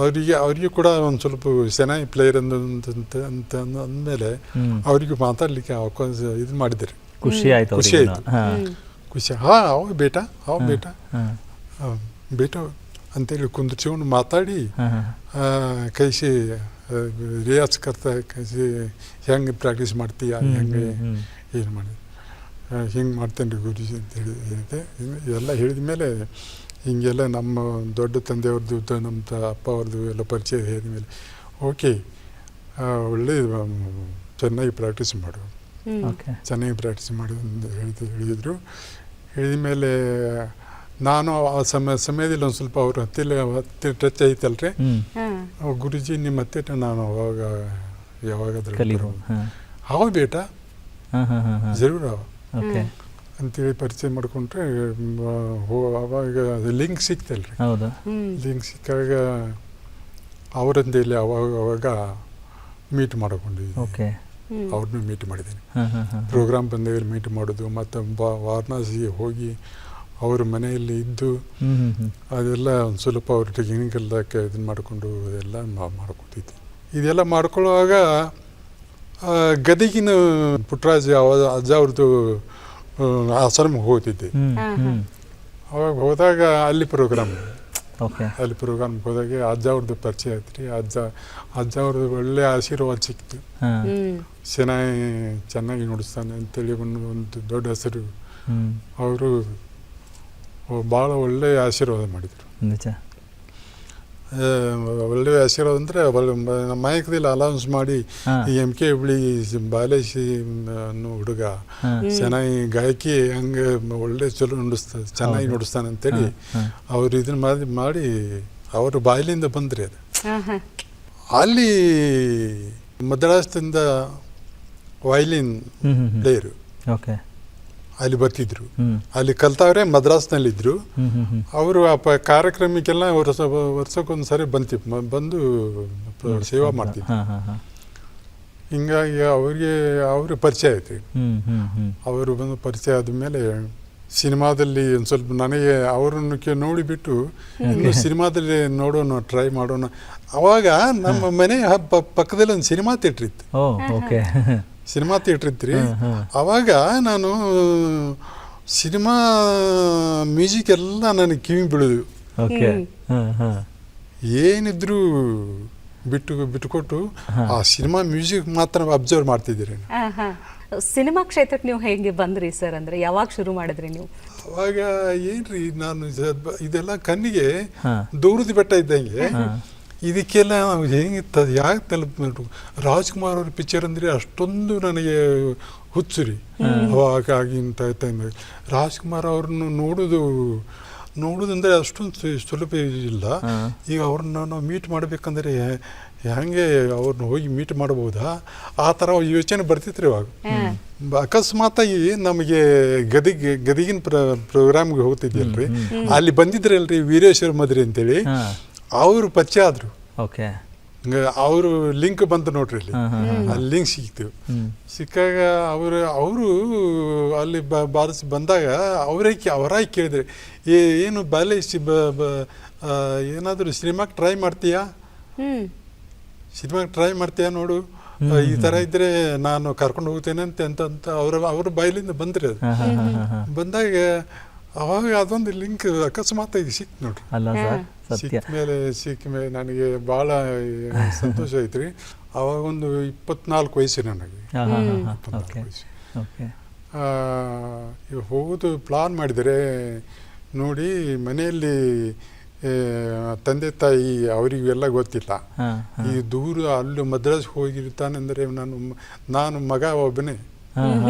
ಅವರಿಗೆ ಅವರಿಗೆ ಕೂಡ ಒಂದು ಸ್ವಲ್ಪ ಶೆನಾಯಿ ಪ್ಲೇಯರ್ ಅಂತ ಅಂದಮೇಲೆ ಅವರಿಗೆ ಮಾತಾಡಲಿಕ್ಕೆ ಅವಕಾಶ ಇದು ಮಾಡಿದ್ದಾರೆ. ಖುಷಿ ಆಯಿತು. ಅವ ಬೇಟ ಅಂತೇಳಿ ಕುಂದಿರ್ಸ್ಕೊಂಡು ಮಾತಾಡಿ ಕೈಸಿ ರಿಯಾಜ್ ಕೈಸಿ ಹೆಂಗೆ ಪ್ರಾಕ್ಟೀಸ್ ಮಾಡ್ತೀಯ, ಹೆಂಗೆ ಏನು ಮಾಡಿ ಹಿಂಗೆ ಮಾಡ್ತೇನೆ ರೀ ಗುರುಜಿ ಅಂತ ಹೇಳಿದೆ. ಎಲ್ಲ ಹೇಳಿದ ಮೇಲೆ ಹೀಗೆಲ್ಲ ನಮ್ಮ ದೊಡ್ಡ ತಂದೆಯವ್ರದ್ದು ನಮ್ಮ ಅಪ್ಪ ಅವ್ರದ್ದು ಎಲ್ಲ ಪರಿಚಯ ಹೇಳಿದ ಮೇಲೆ ಓಕೆ ಒಳ್ಳೆ ಚೆನ್ನಾಗಿ ಪ್ರಾಕ್ಟೀಸ್ ಮಾಡು, ಚೆನ್ನಾಗಿ ಪ್ರಾಕ್ಟೀಸ್ ಮಾಡು ಅಂತ ಹೇಳಿದರು. ಹೇಳಿದ ಮೇಲೆ ನಾನು ಆ ಸಮಯದಲ್ಲಿ ಒಂದು ಸ್ವಲ್ಪ ಅವ್ರ ಹತ್ತಿರ ಟಚ್ ಐತಲ್ರಿ, ಗುರುಜಿ ನಿಮ್ಮ ಹತ್ತಿರ ನಾನು ಅವಾಗ ಯಾವಾಗಾದ್ರೂ ಅವ ಬೇಟ ಜರೂರ್ ಅಂತೇಳಿ ಪರಿಚಯ ಮಾಡ್ಕೊಂಡ್ರೆ ಅವಾಗ ಲಿಂಕ್ ಸಿಕ್ತಲ್ರಿ. ಲಿಂಕ್ ಸಿಕ್ಕಾಗ ಅವರಂದೇಲಿ ಅವಾಗ ಮೀಟ್ ಮಾಡಿಕೊಂಡಿದ್ದೆ. ಅವ್ರನ್ನೂ ಮೀಟ್ ಮಾಡಿದ್ದೀನಿ. ಪ್ರೋಗ್ರಾಮ್ ಬಂದಾಗ ಮೀಟ್ ಮಾಡೋದು, ಮತ್ತು ವಾರಣಾಸಿಗೆ ಹೋಗಿ ಅವ್ರ ಮನೆಯಲ್ಲಿ ಇದ್ದು ಅದೆಲ್ಲ ಒಂದು ಸ್ವಲ್ಪ ಅವ್ರ ಟೆಕ್ನಿಕಲ್ ಇದನ್ನು ಮಾಡಿಕೊಂಡು ಅದೆಲ್ಲ ಮಾಡ್ಕೊತಿದ್ದೆ. ಇದೆಲ್ಲ ಮಾಡ್ಕೊಳ್ಳುವಾಗ ಗದಗಿನ ಪುಟ್ಟರಾಜ ಅಜ್ಜ ಅವ್ರದ್ದು ಆಶ್ರಮಕ್ಕೆ ಹೋಗ್ತಿದ್ದೆ. ಅವಾಗ ಹೋದಾಗ ಅಲ್ಲಿ ಪ್ರೋಗ್ರಾಮ್ಗೆ ಹೋದಾಗ ಅಜ್ಜ ಅವ್ರದ್ದು ಪರಿಚಯ ಆಯ್ತು ರೀ. ಅಜ್ಜ ಅವ್ರದ್ದು ಒಳ್ಳೆ ಆಶೀರ್ವಾದ ಸಿಕ್ತು. ಚೆನ್ನಾಗಿ ನುಡಿಸ್ತಾನೆ ಅಂತೇಳಿ ಒಂದು ದೊಡ್ಡ ಹೆಸರು. ಅವರು ಭಾಳ ಒಳ್ಳೆಯ ಆಶೀರ್ವಾದ ಮಾಡಿದರು. ನಿಜ ಒಳ್ಳೆಯ ಆಶೀರ್ವಾದ ಅಂದರೆ ಮೈಕದಲ್ಲಿ ಅಲೌನ್ಸ್ ಮಾಡಿ MK ಹುಬ್ಳಿ ಬಾಲೇಶಿ ಅನ್ನೋ ಹುಡುಗ ಚೆನ್ನಾಗಿ ಗಾಯಕಿ ಹಂಗೆ ಒಳ್ಳೆ ಚಲೋ ಚೆನ್ನಾಗಿ ನುಡಿಸ್ತಾನೆ ಅಂತೇಳಿ ಅವ್ರು ಇದನ್ನ ಮಾಡಿ ಅವ್ರ ಬಾಯಿಲಿಂದ ಬಂದ್ರಿ. ಅದು ಅಲ್ಲಿ ಮದ್ರಾಸದಿಂದ ವೈಲಿನ್ ಪ್ಲೇಯರು ಅಲ್ಲಿ ಬರ್ತಿದ್ರು. ಅಲ್ಲಿ ಕಲ್ತವ್ರೆ ಮದ್ರಾಸ್ನಲ್ಲಿದ್ದರು. ಅವರು ಆ ಕಾರ್ಯಕ್ರಮಕ್ಕೆಲ್ಲ ವರ್ಷಕ್ಕೊಂದು ಸರಿ ಬಂದು ಸೇವಾ ಮಾಡ್ತಿದ್ರು. ಹಿಂಗಾಗಿ ಅವ್ರಿಗೆ ಪರಿಚಯ ಆಯ್ತು. ಅವರು ಬಂದು ಪರಿಚಯ ಆದಮೇಲೆ ಸಿನಿಮಾದಲ್ಲಿ ಒಂದು ಸ್ವಲ್ಪ ನನಗೆ ಅವರನ್ನು ನೋಡಿಬಿಟ್ಟು ಇನ್ನು ಸಿನಿಮಾದಲ್ಲಿ ನೋಡೋಣ, ಟ್ರೈ ಮಾಡೋಣ. ಅವಾಗ ನಮ್ಮ ಮನೆ ಪಕ್ಕದಲ್ಲಿ ಒಂದು ಸಿನಿಮಾ ಥಿಯೇಟ್ರ್ ಇತ್ತು. ಸಿನಿಮಾ ಥಿಯೇಟ್ರ್ ಇತ್ತು. ಅವಾಗ ನಾನು ಸಿನಿಮಾ ಮ್ಯೂಸಿಕ್ ಎಲ್ಲ ನನಗೆ ಕಿವಿ ಬೀಳೋದು. ಏನಿದ್ರು ಬಿಟ್ಟುಕೊಟ್ಟು ಆ ಸಿನಿಮಾ ಮ್ಯೂಸಿಕ್ ಮಾತ್ರ ಅಬ್ಸರ್ವ್ ಮಾಡ್ತಿದ್ದೀರಿ. ಸಿನಿಮಾ ಕ್ಷೇತ್ರಕ್ಕೆ ನೀವು ಹೇಗೆ ಬಂದ್ರಿ ಸರ್? ಅಂದರೆ ಯಾವಾಗ ಶುರು ಮಾಡಿದ್ರಿ ನೀವು? ಅವಾಗ ಏನ್ರಿ, ನಾನು ಇದೆಲ್ಲ ಕಣ್ಣಿಗೆ ದೂರದ ಬೆಟ್ಟ ಇದ್ದಂಗೆ. ಇದಕ್ಕೆಲ್ಲ ಹೆಂಗಿತ್ತು, ಯಾಕೆ ತಲುಪ ರಾಜ್ಕುಮಾರ್ ಅವ್ರ ಪಿಕ್ಚರ್ ಅಂದರೆ ಅಷ್ಟೊಂದು ನನಗೆ ಹುಚ್ಚು ರೀ. ಅವಾಗ ಆಗಿನ ಟೈಮಲ್ಲಿ ರಾಜ್ಕುಮಾರ್ ಅವ್ರನ್ನ ನೋಡೋದು ನೋಡೋದಂದರೆ ಅಷ್ಟೊಂದು ಸುಲಭ ಇಲ್ಲ. ಈಗ ಅವ್ರನ್ನ ನಾವು ಮೀಟ್ ಮಾಡಬೇಕಂದ್ರೆ ಹೆಂಗೆ ಅವ್ರನ್ನ ಹೋಗಿ ಮೀಟ್ ಮಾಡ್ಬೋದಾ ಆ ಥರ ಯೋಚನೆ ಬರ್ತಿತ್ತು ರೀ ಇವಾಗ. ಅಕಸ್ಮಾತಾಗಿ ನಮಗೆ ಗದಗಿನ ಪ್ರೋಗ್ರಾಮ್ಗೆ ಹೋಗ್ತಿದ್ಯಲ್ರಿ, ಅಲ್ಲಿ ಬಂದಿದ್ರಲ್ರಿ ವೀರೇಶ್ವರ ಮದ್ರಿ ಅಂತೇಳಿ, ಅವರು ಪರಿಚಯ ಆದರು. ಓಕೆ, ಅವರು ಲಿಂಕ್ ಬಂತು ನೋಡ್ರಿ ಇಲ್ಲಿ, ಅಲ್ಲಿ ಲಿಂಕ್ ಸಿಕ್ತು. ಸಿಕ್ಕಾಗ ಅವರು ಅಲ್ಲಿ ಬಂದಾಗ ಅವರಾಗಿ ಕೇಳಿದ್ರೆ, ಏನು ಬಾಲೇಶ್ ಏನಾದರೂ ಸಿನಿಮಾಗೆ ಟ್ರೈ ಮಾಡ್ತೀಯಾ, ಸಿನಿಮಾಗೆ ಟ್ರೈ ಮಾಡ್ತೀಯಾ ನೋಡು, ಈ ಥರ ಇದ್ರೆ ನಾನು ಕರ್ಕೊಂಡು ಹೋಗ್ತೇನೆ ಅಂತ ಅವ್ರ ಬಾಯಿಲಿಂದ ಬಂದ್ರಿ. ಅದು ಬಂದಾಗ ಅವಾಗ ಅದೊಂದು ಲಿಂಕ್ ಅಕಸ್ಮಾತ್ ಈಗ ಸಿಕ್ತು ನೋಡ್ರಿ. ಅಲ್ಲ ಸರ್, ಸಿಕ್ಕ ಮೇಲೆ ನನಗೆ ಭಾಳ ಸಂತೋಷ ಐತ್ರಿ. ಅವಾಗ ಒಂದು 24 ವಯಸ್ಸು ನನಗೆ. 24 ವಯಸ್ಸು. ಹೋಗೋದು ಪ್ಲಾನ್ ಮಾಡಿದರೆ ನೋಡಿ, ಮನೆಯಲ್ಲಿ ತಂದೆ ತಾಯಿ ಅವರಿಗೆಲ್ಲ ಗೊತ್ತಿಲ್ಲ. ಈ ದೂರ ಅಲ್ಲೂ ಮದ್ರಾಸ್ ಹೋಗಿರ್ತಾನೆಂದರೆ ನಾನು ಮಗ ಒಬ್ಬನೇ,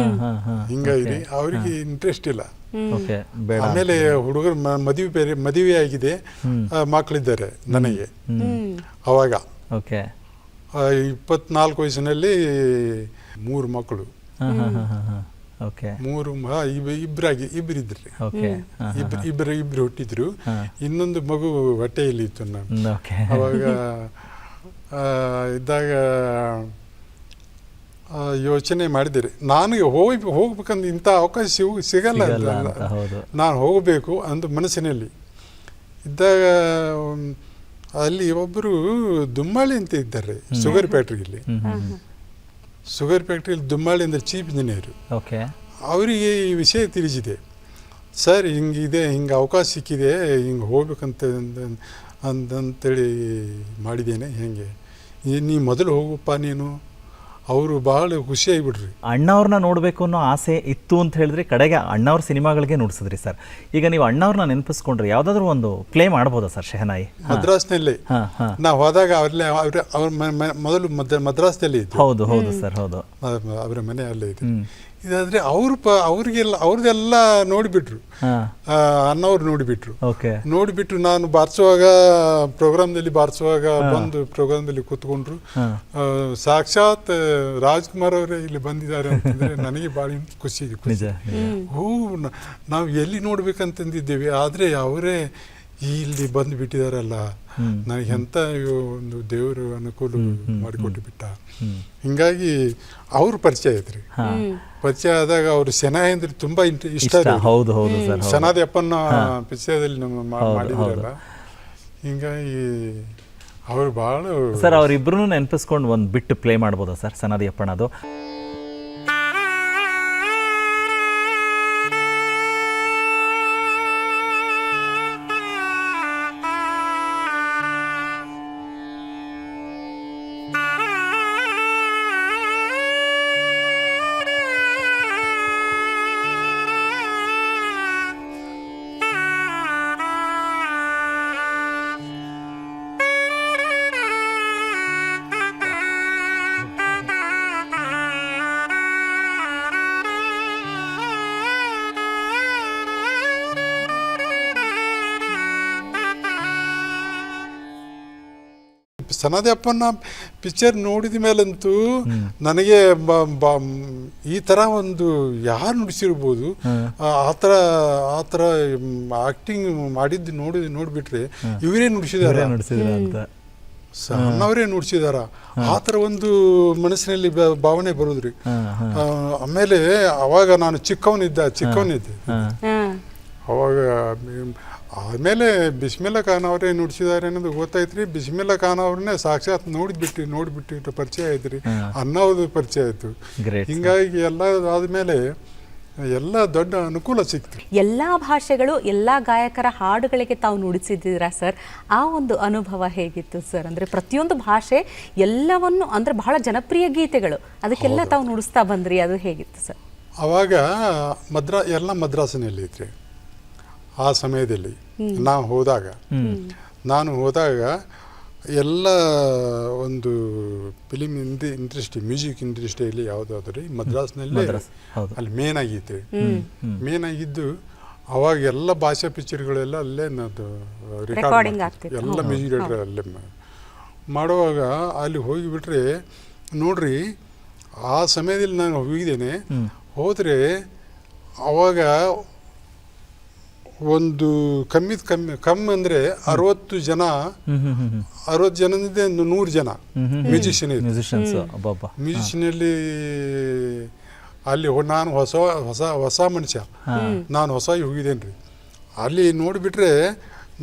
ಹಿಂಗಾಗಿ ಅವ್ರಿಗೆ ಇಂಟ್ರೆಸ್ಟ್ ಇಲ್ಲ. ಆಮೇಲೆ ಹುಡುಗರು ಮದುವೆ ಆಗಿದೆ, ಮಕ್ಕಳಿದ್ದಾರೆ ನನಗೆ. ಅವಾಗ 24 ವಯಸ್ಸಿನಲ್ಲಿ 3 ಮಕ್ಕಳು, ಇಬ್ಬರಿದ್ರಿ, ಇಬ್ರು ಹುಟ್ಟಿದ್ರು. ಇನ್ನೊಂದು ಮಗು ಹೊಟ್ಟೆಯಲ್ಲಿ ಇತ್ತು ನಾನು ಅವಾಗ ಇದ್ದಾಗ. ಯೋಚನೆ ಮಾಡಿದಿರಿ ನನಗೆ ಹೋಗ್ಬೇಕಂದ್ರೆ ಇಂಥ ಅವಕಾಶ ಸಿಗಲ್ಲ, ನಾನು ಹೋಗಬೇಕು ಅಂದು ಮನಸ್ಸಿನಲ್ಲಿ ಇದ್ದಾಗ. ಅಲ್ಲಿ ಒಬ್ಬರು ದುಮ್ಮಾಳಿ ಅಂತ ಇದ್ದಾರೆ ಶುಗರ್ ಫ್ಯಾಕ್ಟ್ರಿಯಲ್ಲಿ. ಶುಗರ್ ಫ್ಯಾಕ್ಟ್ರಿಯಲ್ಲಿ ದುಮ್ಮಾಳಿ ಅಂದರೆ ಚೀಫ್ ಇಂಜಿನಿಯರ್. ಅವರಿಗೆ ಈ ವಿಷಯ ತಿಳಿಸಿದೆ, ಸರ್ ಹಿಂಗಿದೆ, ಹಿಂಗೆ ಅವಕಾಶ ಸಿಕ್ಕಿದೆ, ಹಿಂಗೆ ಹೋಗ್ಬೇಕಂತ ಅಂತೇಳಿ ಮಾಡಿದ್ದೇನೆ, ಹೆಂಗೆ ನೀ ಮೊದಲು ಹೋಗಪ್ಪ ನೀನು. ಅವರು ಭಾಳ ಖುಷಿಯಾಗಿಬಿಡ್ರಿ. ಅಣ್ಣವ್ರನ್ನ ನೋಡಬೇಕು ಅನ್ನೋ ಆಸೆ ಇತ್ತು ಅಂತ ಹೇಳಿದ್ರೆ ಕಡೆಗೆ ಅಣ್ಣವ್ರ ಸಿನಿಮಾಗಳಿಗೆ ನುಡಿಸಿದ್ರಿ ಸರ್. ಈಗ ನೀವು ಅಣ್ಣವ್ರನ್ನ ನೆನಪಿಸ್ಕೊಂಡ್ರೆ ಯಾವುದಾದ್ರೂ ಒಂದು ಪ್ಲೇ ಮಾಡ್ಬೋದಾ ಸರ್ ಶೆಹನಾಯಿ? ಮದ್ರಾಸ್ನಲ್ಲಿ ನಾವು ಹೋದಾಗ ಅವ್ರ ಮೊದಲು ಮದ್ರಾಸ್ನಲ್ಲಿ ಇತ್ತು. ಹೌದು ಹೌದು ಸರ್, ಹೌದು, ಅವರ ಮನೆ ಅಲ್ಲೇ ಇದೆ. ಇದಾದ್ರೆ ಅವ್ರದ್ದೆಲ್ಲ ನೋಡಿಬಿಟ್ರು, ಅಣ್ಣವ್ರು ನೋಡಿಬಿಟ್ರು. ನಾನು ಪ್ರೋಗ್ರಾಮ್ದಲ್ಲಿ ಬಾರಿಸುವಾಗ ಬಂದು ಪ್ರೋಗ್ರಾಮ್ದಲ್ಲಿ ಕೂತ್ಕೊಂಡ್ರು. ಸಾಕ್ಷಾತ್ ರಾಜ್ಕುಮಾರ್ ಅವರೇ ಇಲ್ಲಿ ಬಂದಿದ್ದಾರೆ ಅಂತಂದ್ರೆ ನನಗೆ ಭಾಳ ಖುಷಿ. ನಾವು ಎಲ್ಲಿ ನೋಡ್ಬೇಕಂತಂದಿದ್ದೇವೆ, ಆದರೆ ಅವರೇ ಇಲ್ಲಿ ಬಂದು ಬಿಟ್ಟಿದಾರಲ್ಲ, ನನಗೆ ಎಂತ ಒಂದು ದೇವರು ಅನುಕೂಲ ಮಾಡಿಕೊಟ್ಟು ಬಿಟ್ಟ. ಹಿಂಗಾಗಿ ಅವ್ರ ಪರಿಚಯ ಐತ್ರಿ. ಪರಿಚಯ ಆದಾಗ ಅವರು ಶೆಹನಾಯಿ ಅಂದ್ರೆ ತುಂಬಾ ಇಷ್ಟ. ಶನಾದಿ ಅಪ್ಪನ ಪಿಕ್ಚರ್ದಲ್ಲಿ ನಮ್ಮ ಮಾಡಿದ್ರಲ್ಲ, ಹಿಂಗಾಗಿ ಅವ್ರು ಭಾಳ. ಸರ್ ಅವರಿಬ್ರು ನೆನಪಿಸ್ಕೊಂಡು ಒಂದು ಬಿಟ್ಟು ಪ್ಲೇ ಮಾಡ್ಬೋದಾ ಸರ್ ಶನಾದಿ ಅಪ್ಪನದು? ಶನಾದಿ ಅಪ್ಪನ ಪಿಕ್ಚರ್ ನೋಡಿದ ಮೇಲಂತೂ ನನಗೆ ಈ ಥರ ಒಂದು ಯಾರು ನುಡಿಸಿರ್ಬೋದು, ಆ ಥರ ಆಕ್ಟಿಂಗ್ ಮಾಡಿದ್ದು ನೋಡಿಬಿಟ್ರೆ ಇವರೇ ನುಡಿಸಿದಾರೆ ಅಂತ, ಸಣ್ಣವರೇ ನುಡಿಸಿದಾರ, ಆ ಥರ ಒಂದು ಮನಸ್ಸಿನಲ್ಲಿ ಭಾವನೆ ಬರೋದ್ರಿ. ಆಮೇಲೆ ಅವಾಗ ನಾನು ಚಿಕ್ಕವನಿದ್ದೆ. ಅವಾಗ ಆಮೇಲೆ ಬಿಸ್ಮಿಲ್ಲಾ ಖಾನ್ ಅವರೇ ನುಡಿಸಿದ್ದಾರೆ ಅನ್ನೋದು ಗೊತ್ತಾಯ್ತು. ಬಿಸ್ಮಿಲ್ಲಾ ಖಾನ್ ಅವ್ರನ್ನೇ ಸಾಕ್ಷಾತ್ ನೋಡಿಬಿಟ್ಟು ಪರಿಚಯ ಆಯ್ತು ರೀ, ಅನ್ನೋದು ಪರಿಚಯ ಆಯಿತು. ಹಿಂಗಾಗಿ ಎಲ್ಲ ಆದಮೇಲೆ ಎಲ್ಲ ದೊಡ್ಡ ಅನುಕೂಲ ಸಿಕ್ತು. ಎಲ್ಲ ಭಾಷೆಗಳು, ಎಲ್ಲ ಗಾಯಕರ ಹಾಡುಗಳಿಗೆ ತಾವು ನುಡಿಸಿದ್ದೀರಾ ಸರ್. ಆ ಒಂದು ಅನುಭವ ಹೇಗಿತ್ತು ಸರ್? ಅಂದರೆ ಪ್ರತಿಯೊಂದು ಭಾಷೆ ಎಲ್ಲವನ್ನು, ಅಂದರೆ ಬಹಳ ಜನಪ್ರಿಯ ಗೀತೆಗಳು, ಅದಕ್ಕೆಲ್ಲ ತಾವು ನುಡಿಸ್ತಾ ಬಂದ್ರಿ, ಅದು ಹೇಗಿತ್ತು ಸರ್? ಅವಾಗ ಎಲ್ಲ ಮದ್ರಾಸಿನಲ್ಲಿ ಇದ್ರಿ. ಆ ಸಮಯದಲ್ಲಿ ನಾನು ಹೋದಾಗ ಎಲ್ಲ ಒಂದು ಫಿಲಿಮ್ ಇಂಡಸ್ಟ್ರಿ, ಮ್ಯೂಸಿಕ್ ಇಂಡಸ್ಟ್ರಿಯಲ್ಲಿ ಯಾವುದಾದ್ರೂ ಮದ್ರಾಸ್ನಲ್ಲಿ ಅಲ್ಲಿ ಮೇನ್ ಆಗಿತ್ತು. ಮೇನ್ ಆಗಿದ್ದು ಅವಾಗ ಎಲ್ಲ ಭಾಷಾ ಪಿಕ್ಚರ್ಗಳೆಲ್ಲ ಅಲ್ಲೇ ಅದು Recording ರೆಕಾರ್ಡ್ ಆಗ್ತಿತ್ತು. ಎಲ್ಲ ಮ್ಯೂಸಿಕ್ ಡೈರೆಕ್ಟರ್ ಅಲ್ಲೇ ಮಾಡುವಾಗ ಅಲ್ಲಿ ಹೋಗಿಬಿಟ್ರೆ ನೋಡ್ರಿ ಆ ಸಮಯದಲ್ಲಿ ನಾನು ಹೋಗಿದ್ದೇನೆ. ಹೋದರೆ ಅವಾಗ ಒಂದು ಕಮ್ಮಿ ಅಂದರೆ 60 ಜನ 60 ಜನದಿಂದ 100 ಜನ ಮ್ಯೂಸಿಷಿಯನ್ ಮ್ಯೂಸಿಷಿಯನ್ಸ್ ಅಬ್ಬಬ್ಬಾ. ಮ್ಯೂಸಿಷಿಯನಲ್ಲಿ ಅಲ್ಲಿ ನಾನು ಹೊಸ ಮನುಷ್ಯ, ನಾನು ಹೊಸಾಗಿ ಹೋಗಿದ್ದೇನೆ ರೀ. ಅಲ್ಲಿ ನೋಡಿಬಿಟ್ರೆ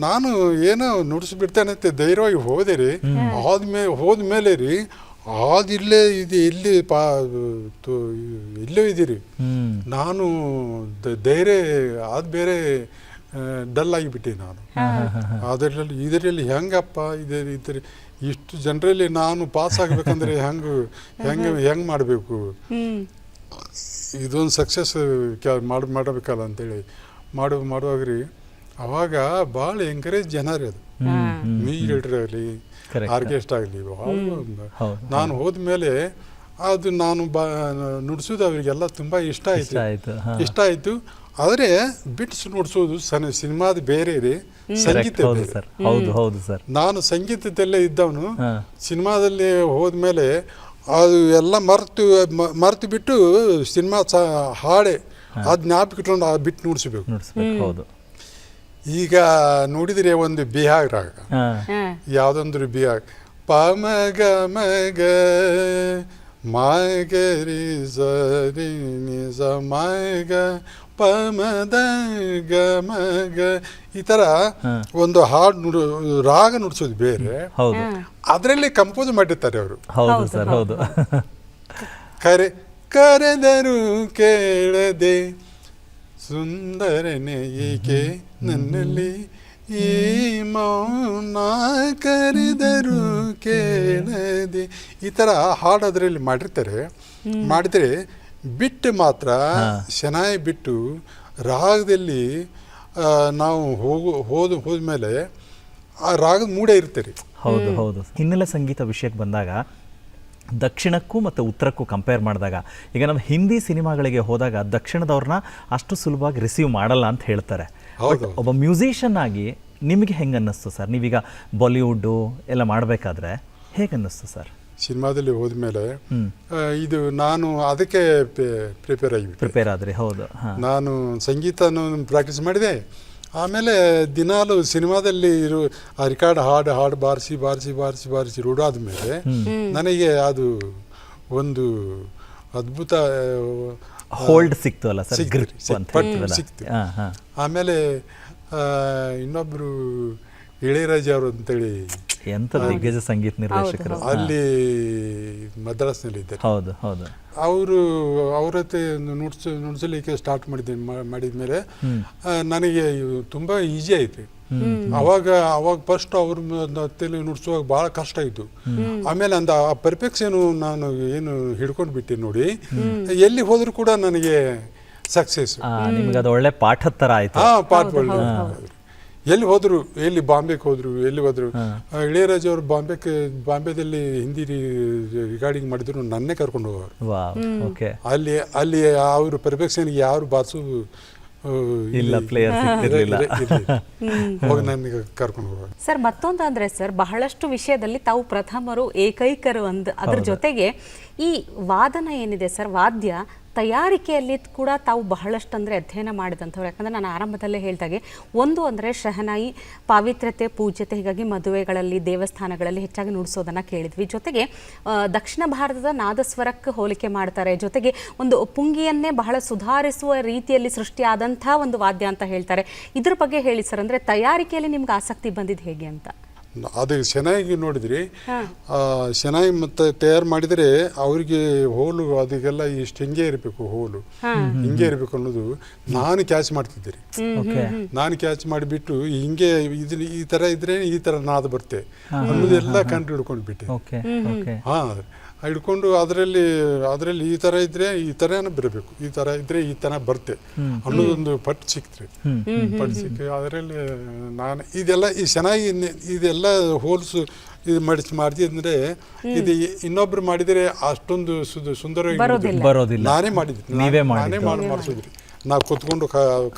ನಾನು ಏನೋ ನುಡಿಸ್ಬಿಡ್ತೇನೆ ಅಂತ ಧೈರ್ಯವಾಗಿ ಹೋದೆ ರೀ. ಹೋದ್ಮೇಲೆ ರೀ ಇಲ್ಲೇ ಇದೆ, ಇಲ್ಲಿ ಇಲ್ಲೇ ಇದ್ದೀರಿ. ನಾನು ಧೈರ್ಯ ಅದು ಬೇರೆ ಡಲ್ ಆಗಿಬಿಟ್ಟೆ ನಾನು. ಇದರಲ್ಲಿ ಹೆಂಗಪ್ಪ ಇದ್ರ ಇಷ್ಟು ಜನರಲ್ಲಿ ನಾನು ಪಾಸ್ ಆಗಬೇಕಂದ್ರೆ ಹೆಂಗೆ ಮಾಡಬೇಕು, ಇದೊಂದು ಸಕ್ಸಸ್ ಮಾಡಬೇಕಲ್ಲ ಅಂತೇಳಿ ಮಾಡುವಾಗ ರೀ ಅವಾಗ ಭಾಳ ಎಂಕರೇಜ್ ಜನ ರೀ. ಅದು ಮ್ಯೂಸಿಕ್ ಡೈರೆಕ್ಟರ್ ಆಗಲಿ ಆರ್ಕೆಸ್ಟ್ರಾ ಆಗಲಿ ಭಾಳ. ನಾನು ಹೋದ್ಮೇಲೆ ಅದು ನಾನು ನುಡಿಸೋದು ಅವರಿಗೆಲ್ಲ ತುಂಬ ಇಷ್ಟ ಆಯಿತು. ಆದರೆ ಬಿಟ್ಸ್ ನುಡಿಸೋದು ಸಿನಿಮಾದ ಬೇರೆ ರೀ, ಸಂಗೀತ ಬೇರೆ. ನಾನು ಸಂಗೀತದಲ್ಲೇ ಇದ್ದವನು. ಸಿನಿಮಾದಲ್ಲಿ ಹೋದ್ಮೇಲೆ ಅದು ಎಲ್ಲ ಮರೆತು ಬಿಟ್ಟು ಸಿನಿಮಾ ಹಾಡೆ ಅದು ಜ್ಞಾಪಕ ಇಟ್ಕೊಂಡು ಬಿಟ್ಟು ನುಡಿಸ್ಬೇಕು. ಈಗ ನೋಡಿದರೆ ಒಂದು ಬಿಹಾಗ್ ರಾಗ, ಯಾವುದೊಂದು ಬಿಹಾಗ್ ಪಮಗ ಮಗ ಮಾಗರಿ ಸರಿ ನಿಜ ಮಗ ಪಮದ ಗ ಮಗ ಈ ಥರ ಒಂದು ಹಾಡು ರಾಗ ನುಡಿಸೋದು ಬೇರೆ, ಅದರಲ್ಲಿ ಕಂಪೋಸ್ ಮಾಡಿರ್ತಾರೆ ಅವರು. ಕರೆದರು ಕೇಳದೆ ಸುಂದರನೆ ಏಕೆ ನನ್ನಲ್ಲಿ ಈ ಮೌನ ಕರೆದರು ಕೇಳದೆ ಈ ಥರ ಹಾಡು ಅದರಲ್ಲಿ ಮಾಡಿದರೆ ಬಿಟ್ಟು ಮಾತ್ರ ಶೆನಾಯಿ ಬಿಟ್ಟು ರಾಗದಲ್ಲಿ ನಾವು ಹೋದ್ಮೇಲೆ ಆ ರಾಗದ ಮೂಡೆ ಇರ್ತೀರಿ. ಹೌದು. ಹಿನ್ನೆಲೆ ಸಂಗೀತ ವಿಷಯಕ್ಕೆ ಬಂದಾಗ ದಕ್ಷಿಣಕ್ಕೂ ಮತ್ತು ಉತ್ತರಕ್ಕೂ ಕಂಪೇರ್ ಮಾಡಿದಾಗ ಈಗ ನಮ್ಮ ಹಿಂದಿ ಸಿನಿಮಾಗಳಿಗೆ ಹೋದಾಗ ದಕ್ಷಿಣದವ್ರನ್ನ ಅಷ್ಟು ಸುಲಭವಾಗಿ ರಿಸೀವ್ ಮಾಡಲ್ಲ ಅಂತ ಹೇಳ್ತಾರೆ. ಒಬ್ಬ ಮ್ಯೂಸಿಷಿಯನ್ ಆಗಿ ನಿಮಗೆ ಹೆಂಗೆ ಅನ್ನಿಸ್ತು ಸರ್? ನೀವೀಗ ಬಾಲಿವುಡ್ಡು ಎಲ್ಲ ಮಾಡಬೇಕಾದ್ರೆ ಹೇಗೆ ಅನ್ನಿಸ್ತು ಸರ್? ಸಿನಿಮಾದಲ್ಲಿ ಹೋದ್ಮೇಲೆ ಇದು ನಾನು ಅದಕ್ಕೆ ಪ್ರಿಪೇರ್ ಆದ್ರಿ. ಹೌದು, ನಾನು ಸಂಗೀತನ ಪ್ರಾಕ್ಟೀಸ್ ಮಾಡಿದೆ. ಆಮೇಲೆ ದಿನಾಲು ಸಿನಿಮಾದಲ್ಲಿ ಆ ರೆಕಾರ್ಡ್ ಹಾಡು ಬಾರಿಸಿ ರೂಢಾದ ಮೇಲೆ ನನಗೆ ಅದು ಒಂದು ಅದ್ಭುತ ಹೋಲ್ಡ್ ಸಿಕ್ತು ಅಲ್ಲ ಸರ್? ಸಿಕ್ತು. ಆಮೇಲೆ ಇನ್ನೊಬ್ರು ಇಳೆಯರಾಜ ಅವರು ಅಂತೇಳಿ ಎಂತ ದಿಗ್ಗಜ ಸಂಗೀತ ನಿರ್ದೇಶಕರು ಅಲ್ಲಿ ಮದ್ರಾಸ್ನಲ್ಲಿ ಇದ್ದಾರೆ. ಹೌದು. ಅವ್ರ ಹತ್ರ ನುಡಿಸಲಿಕ್ಕೆ ಸ್ಟಾರ್ಟ್ ಮಾಡಿದ್ಮೇಲೆ ನನಗೆ ತುಂಬ ಈಸಿ ಆಯ್ತು. ಅವಾಗ ಫಸ್ಟ್ ಅವ್ರ ಹತ್ತಲ್ಲಿ ನುಡಿಸುವಾಗ ಭಾಳ ಕಷ್ಟ ಆಯಿತು. ಆಮೇಲೆ ಆ ಪರ್ಫೆಕ್ಷನ್ ನಾನು ಏನು ಹಿಡ್ಕೊಂಡು ಬಿಟ್ಟೆ ನೋಡಿ, ಎಲ್ಲಿ ಹೋದ್ರು ಕೂಡ ನನಗೆ ಸಕ್ಸಸ್. ನಿಮ್ಗೆ ಅದು ಒಳ್ಳೆ ಪಾಠದ ಥರ ಆಯ್ತು. ಪಾಠ ಒಳ್ಳೆ. ಎಲ್ಲಿ ಹೋದ್ರು, ಎಲ್ಲಿ ಬಾಂಬೆಗೆ ಹೋದ್ರು, ಎಲ್ಲಿ ಹೋದ್ರು. ಇಳೆಯರಾಜ ಅವರು ಬಾಂಬೆದಲ್ಲಿ ಹಿಂದಿ ರಿಕಾರ್ಡಿಂಗ್ ಮಾಡಿದ್ರು ನನ್ನೇ ಕರ್ಕೊಂಡು ಹೋಗೋರು. ಅಲ್ಲಿ ಅವ್ರ ಪರ್ಫೆಕ್ಷನ್ಗೆ ಯಾರು ಬಾಸು ಇಲ್ಲ, ಪ್ಲೇಯರ್ ಹೋಗಿ ನನಗೆ ಕರ್ಕೊಂಡು ಹೋಗೋರು. ಸರ್ ಮತ್ತೊಂದು ಅಂದ್ರೆ ಸರ್, ಬಹಳಷ್ಟು ವಿಷಯದಲ್ಲಿ ತಾವು ಪ್ರಥಮರು, ಏಕೈಕರು ಅದ್ರ ಜೊತೆಗೆ ಈ ವಾದನ ಏನಿದೆ ಸರ್, ವಾದ್ಯ ತಯಾರಿಕೆಯಲ್ಲಿ ಕೂಡ ತಾವು ಬಹಳಷ್ಟು ಅಂದರೆ ಅಧ್ಯಯನ ಮಾಡಿದಂಥವ್ರು. ಯಾಕಂದರೆ ನಾನು ಆರಂಭದಲ್ಲೇ ಹೇಳಿದಾಗೆ ಒಂದು ಅಂದರೆ ಶಹನಾಯಿ ಪಾವಿತ್ರ್ಯತೆ, ಪೂಜ್ಯತೆ, ಹೀಗಾಗಿ ಮದುವೆಗಳಲ್ಲಿ, ದೇವಸ್ಥಾನಗಳಲ್ಲಿ ಹೆಚ್ಚಾಗಿ ನುಡಿಸೋದನ್ನು ಕೇಳಿದ್ವಿ. ಜೊತೆಗೆ ದಕ್ಷಿಣ ಭಾರತದ ನಾದಸ್ವರಕ್ಕೆ ಹೋಲಿಕೆ ಮಾಡ್ತಾರೆ. ಜೊತೆಗೆ ಒಂದು ಪುಂಗಿಯನ್ನೇ ಬಹಳ ಸುಧಾರಿಸುವ ರೀತಿಯಲ್ಲಿ ಸೃಷ್ಟಿಯಾದಂಥ ಒಂದು ವಾದ್ಯ ಅಂತ ಹೇಳ್ತಾರೆ. ಇದ್ರ ಬಗ್ಗೆ ಹೇಳಿ ಸರ್, ಅಂದರೆ ತಯಾರಿಕೆಯಲ್ಲಿ ನಿಮ್ಗೆ ಆಸಕ್ತಿ ಬಂದಿದ್ದು ಹೇಗೆ ಅಂತ? ಅದು ಶೆನಾಯಿಗೆ ನೋಡಿದ್ರಿ, ಶೆನಾಯಿ ಮತ್ತು ತಯಾರು ಮಾಡಿದರೆ ಅವರಿಗೆ ಹೋಲು ಅದಕ್ಕೆಲ್ಲ ಇಷ್ಟು ಹಿಂಗೆ ಇರಬೇಕು, ಹೋಲು ಹಿಂಗೆ ಇರಬೇಕು ಅನ್ನೋದು ನಾನು ಕ್ಯಾಚ್ ಮಾಡ್ತಿದ್ದೆ ರೀ. ನಾನು ಕ್ಯಾಚ್ ಮಾಡಿಬಿಟ್ಟು ಹಿಂಗೆ ಈ ಥರ ಇದ್ರೆ ಈ ಥರ ನಾದ ಬರುತ್ತೆ ಅನ್ನೋದೆಲ್ಲ ಕಂಡು ಹಿಡ್ಕೊಂಡು ಬಿಟ್ಟೆ. ಹಿಡ್ಕೊಂಡು ಅದರಲ್ಲಿ ಈ ಥರ ಇದ್ರೆ ಈ ಥರನೇ ಬರಬೇಕು, ಈ ಥರ ಇದ್ರೆ ಈ ಥರ ಬರುತ್ತೆ ಅನ್ನೋದೊಂದು ಪಟ್ಟು ಸಿಕ್ತ್ರಿ. ಪಟ್ಟು ಸಿಕ್ಕಿ ಅದರಲ್ಲಿ ನಾನು ಈ ಚೆನ್ನಾಗಿ ಇದೆಲ್ಲ ಹೋಲ್ಸು ಇದು ಮಾಡಿದ್ರೆ ಇದು ಇನ್ನೊಬ್ರು ಮಾಡಿದರೆ ಅಷ್ಟೊಂದು ಸುಂದರವಾಗಿ ಬರೋದಿಲ್ಲ. ನಾನೇ ಮಾಡಿದ್ದೆ, ನಾನೇ ಮಾಡಿಸೋದ್ರಿ. ನಾವು ಕೂತ್ಕೊಂಡು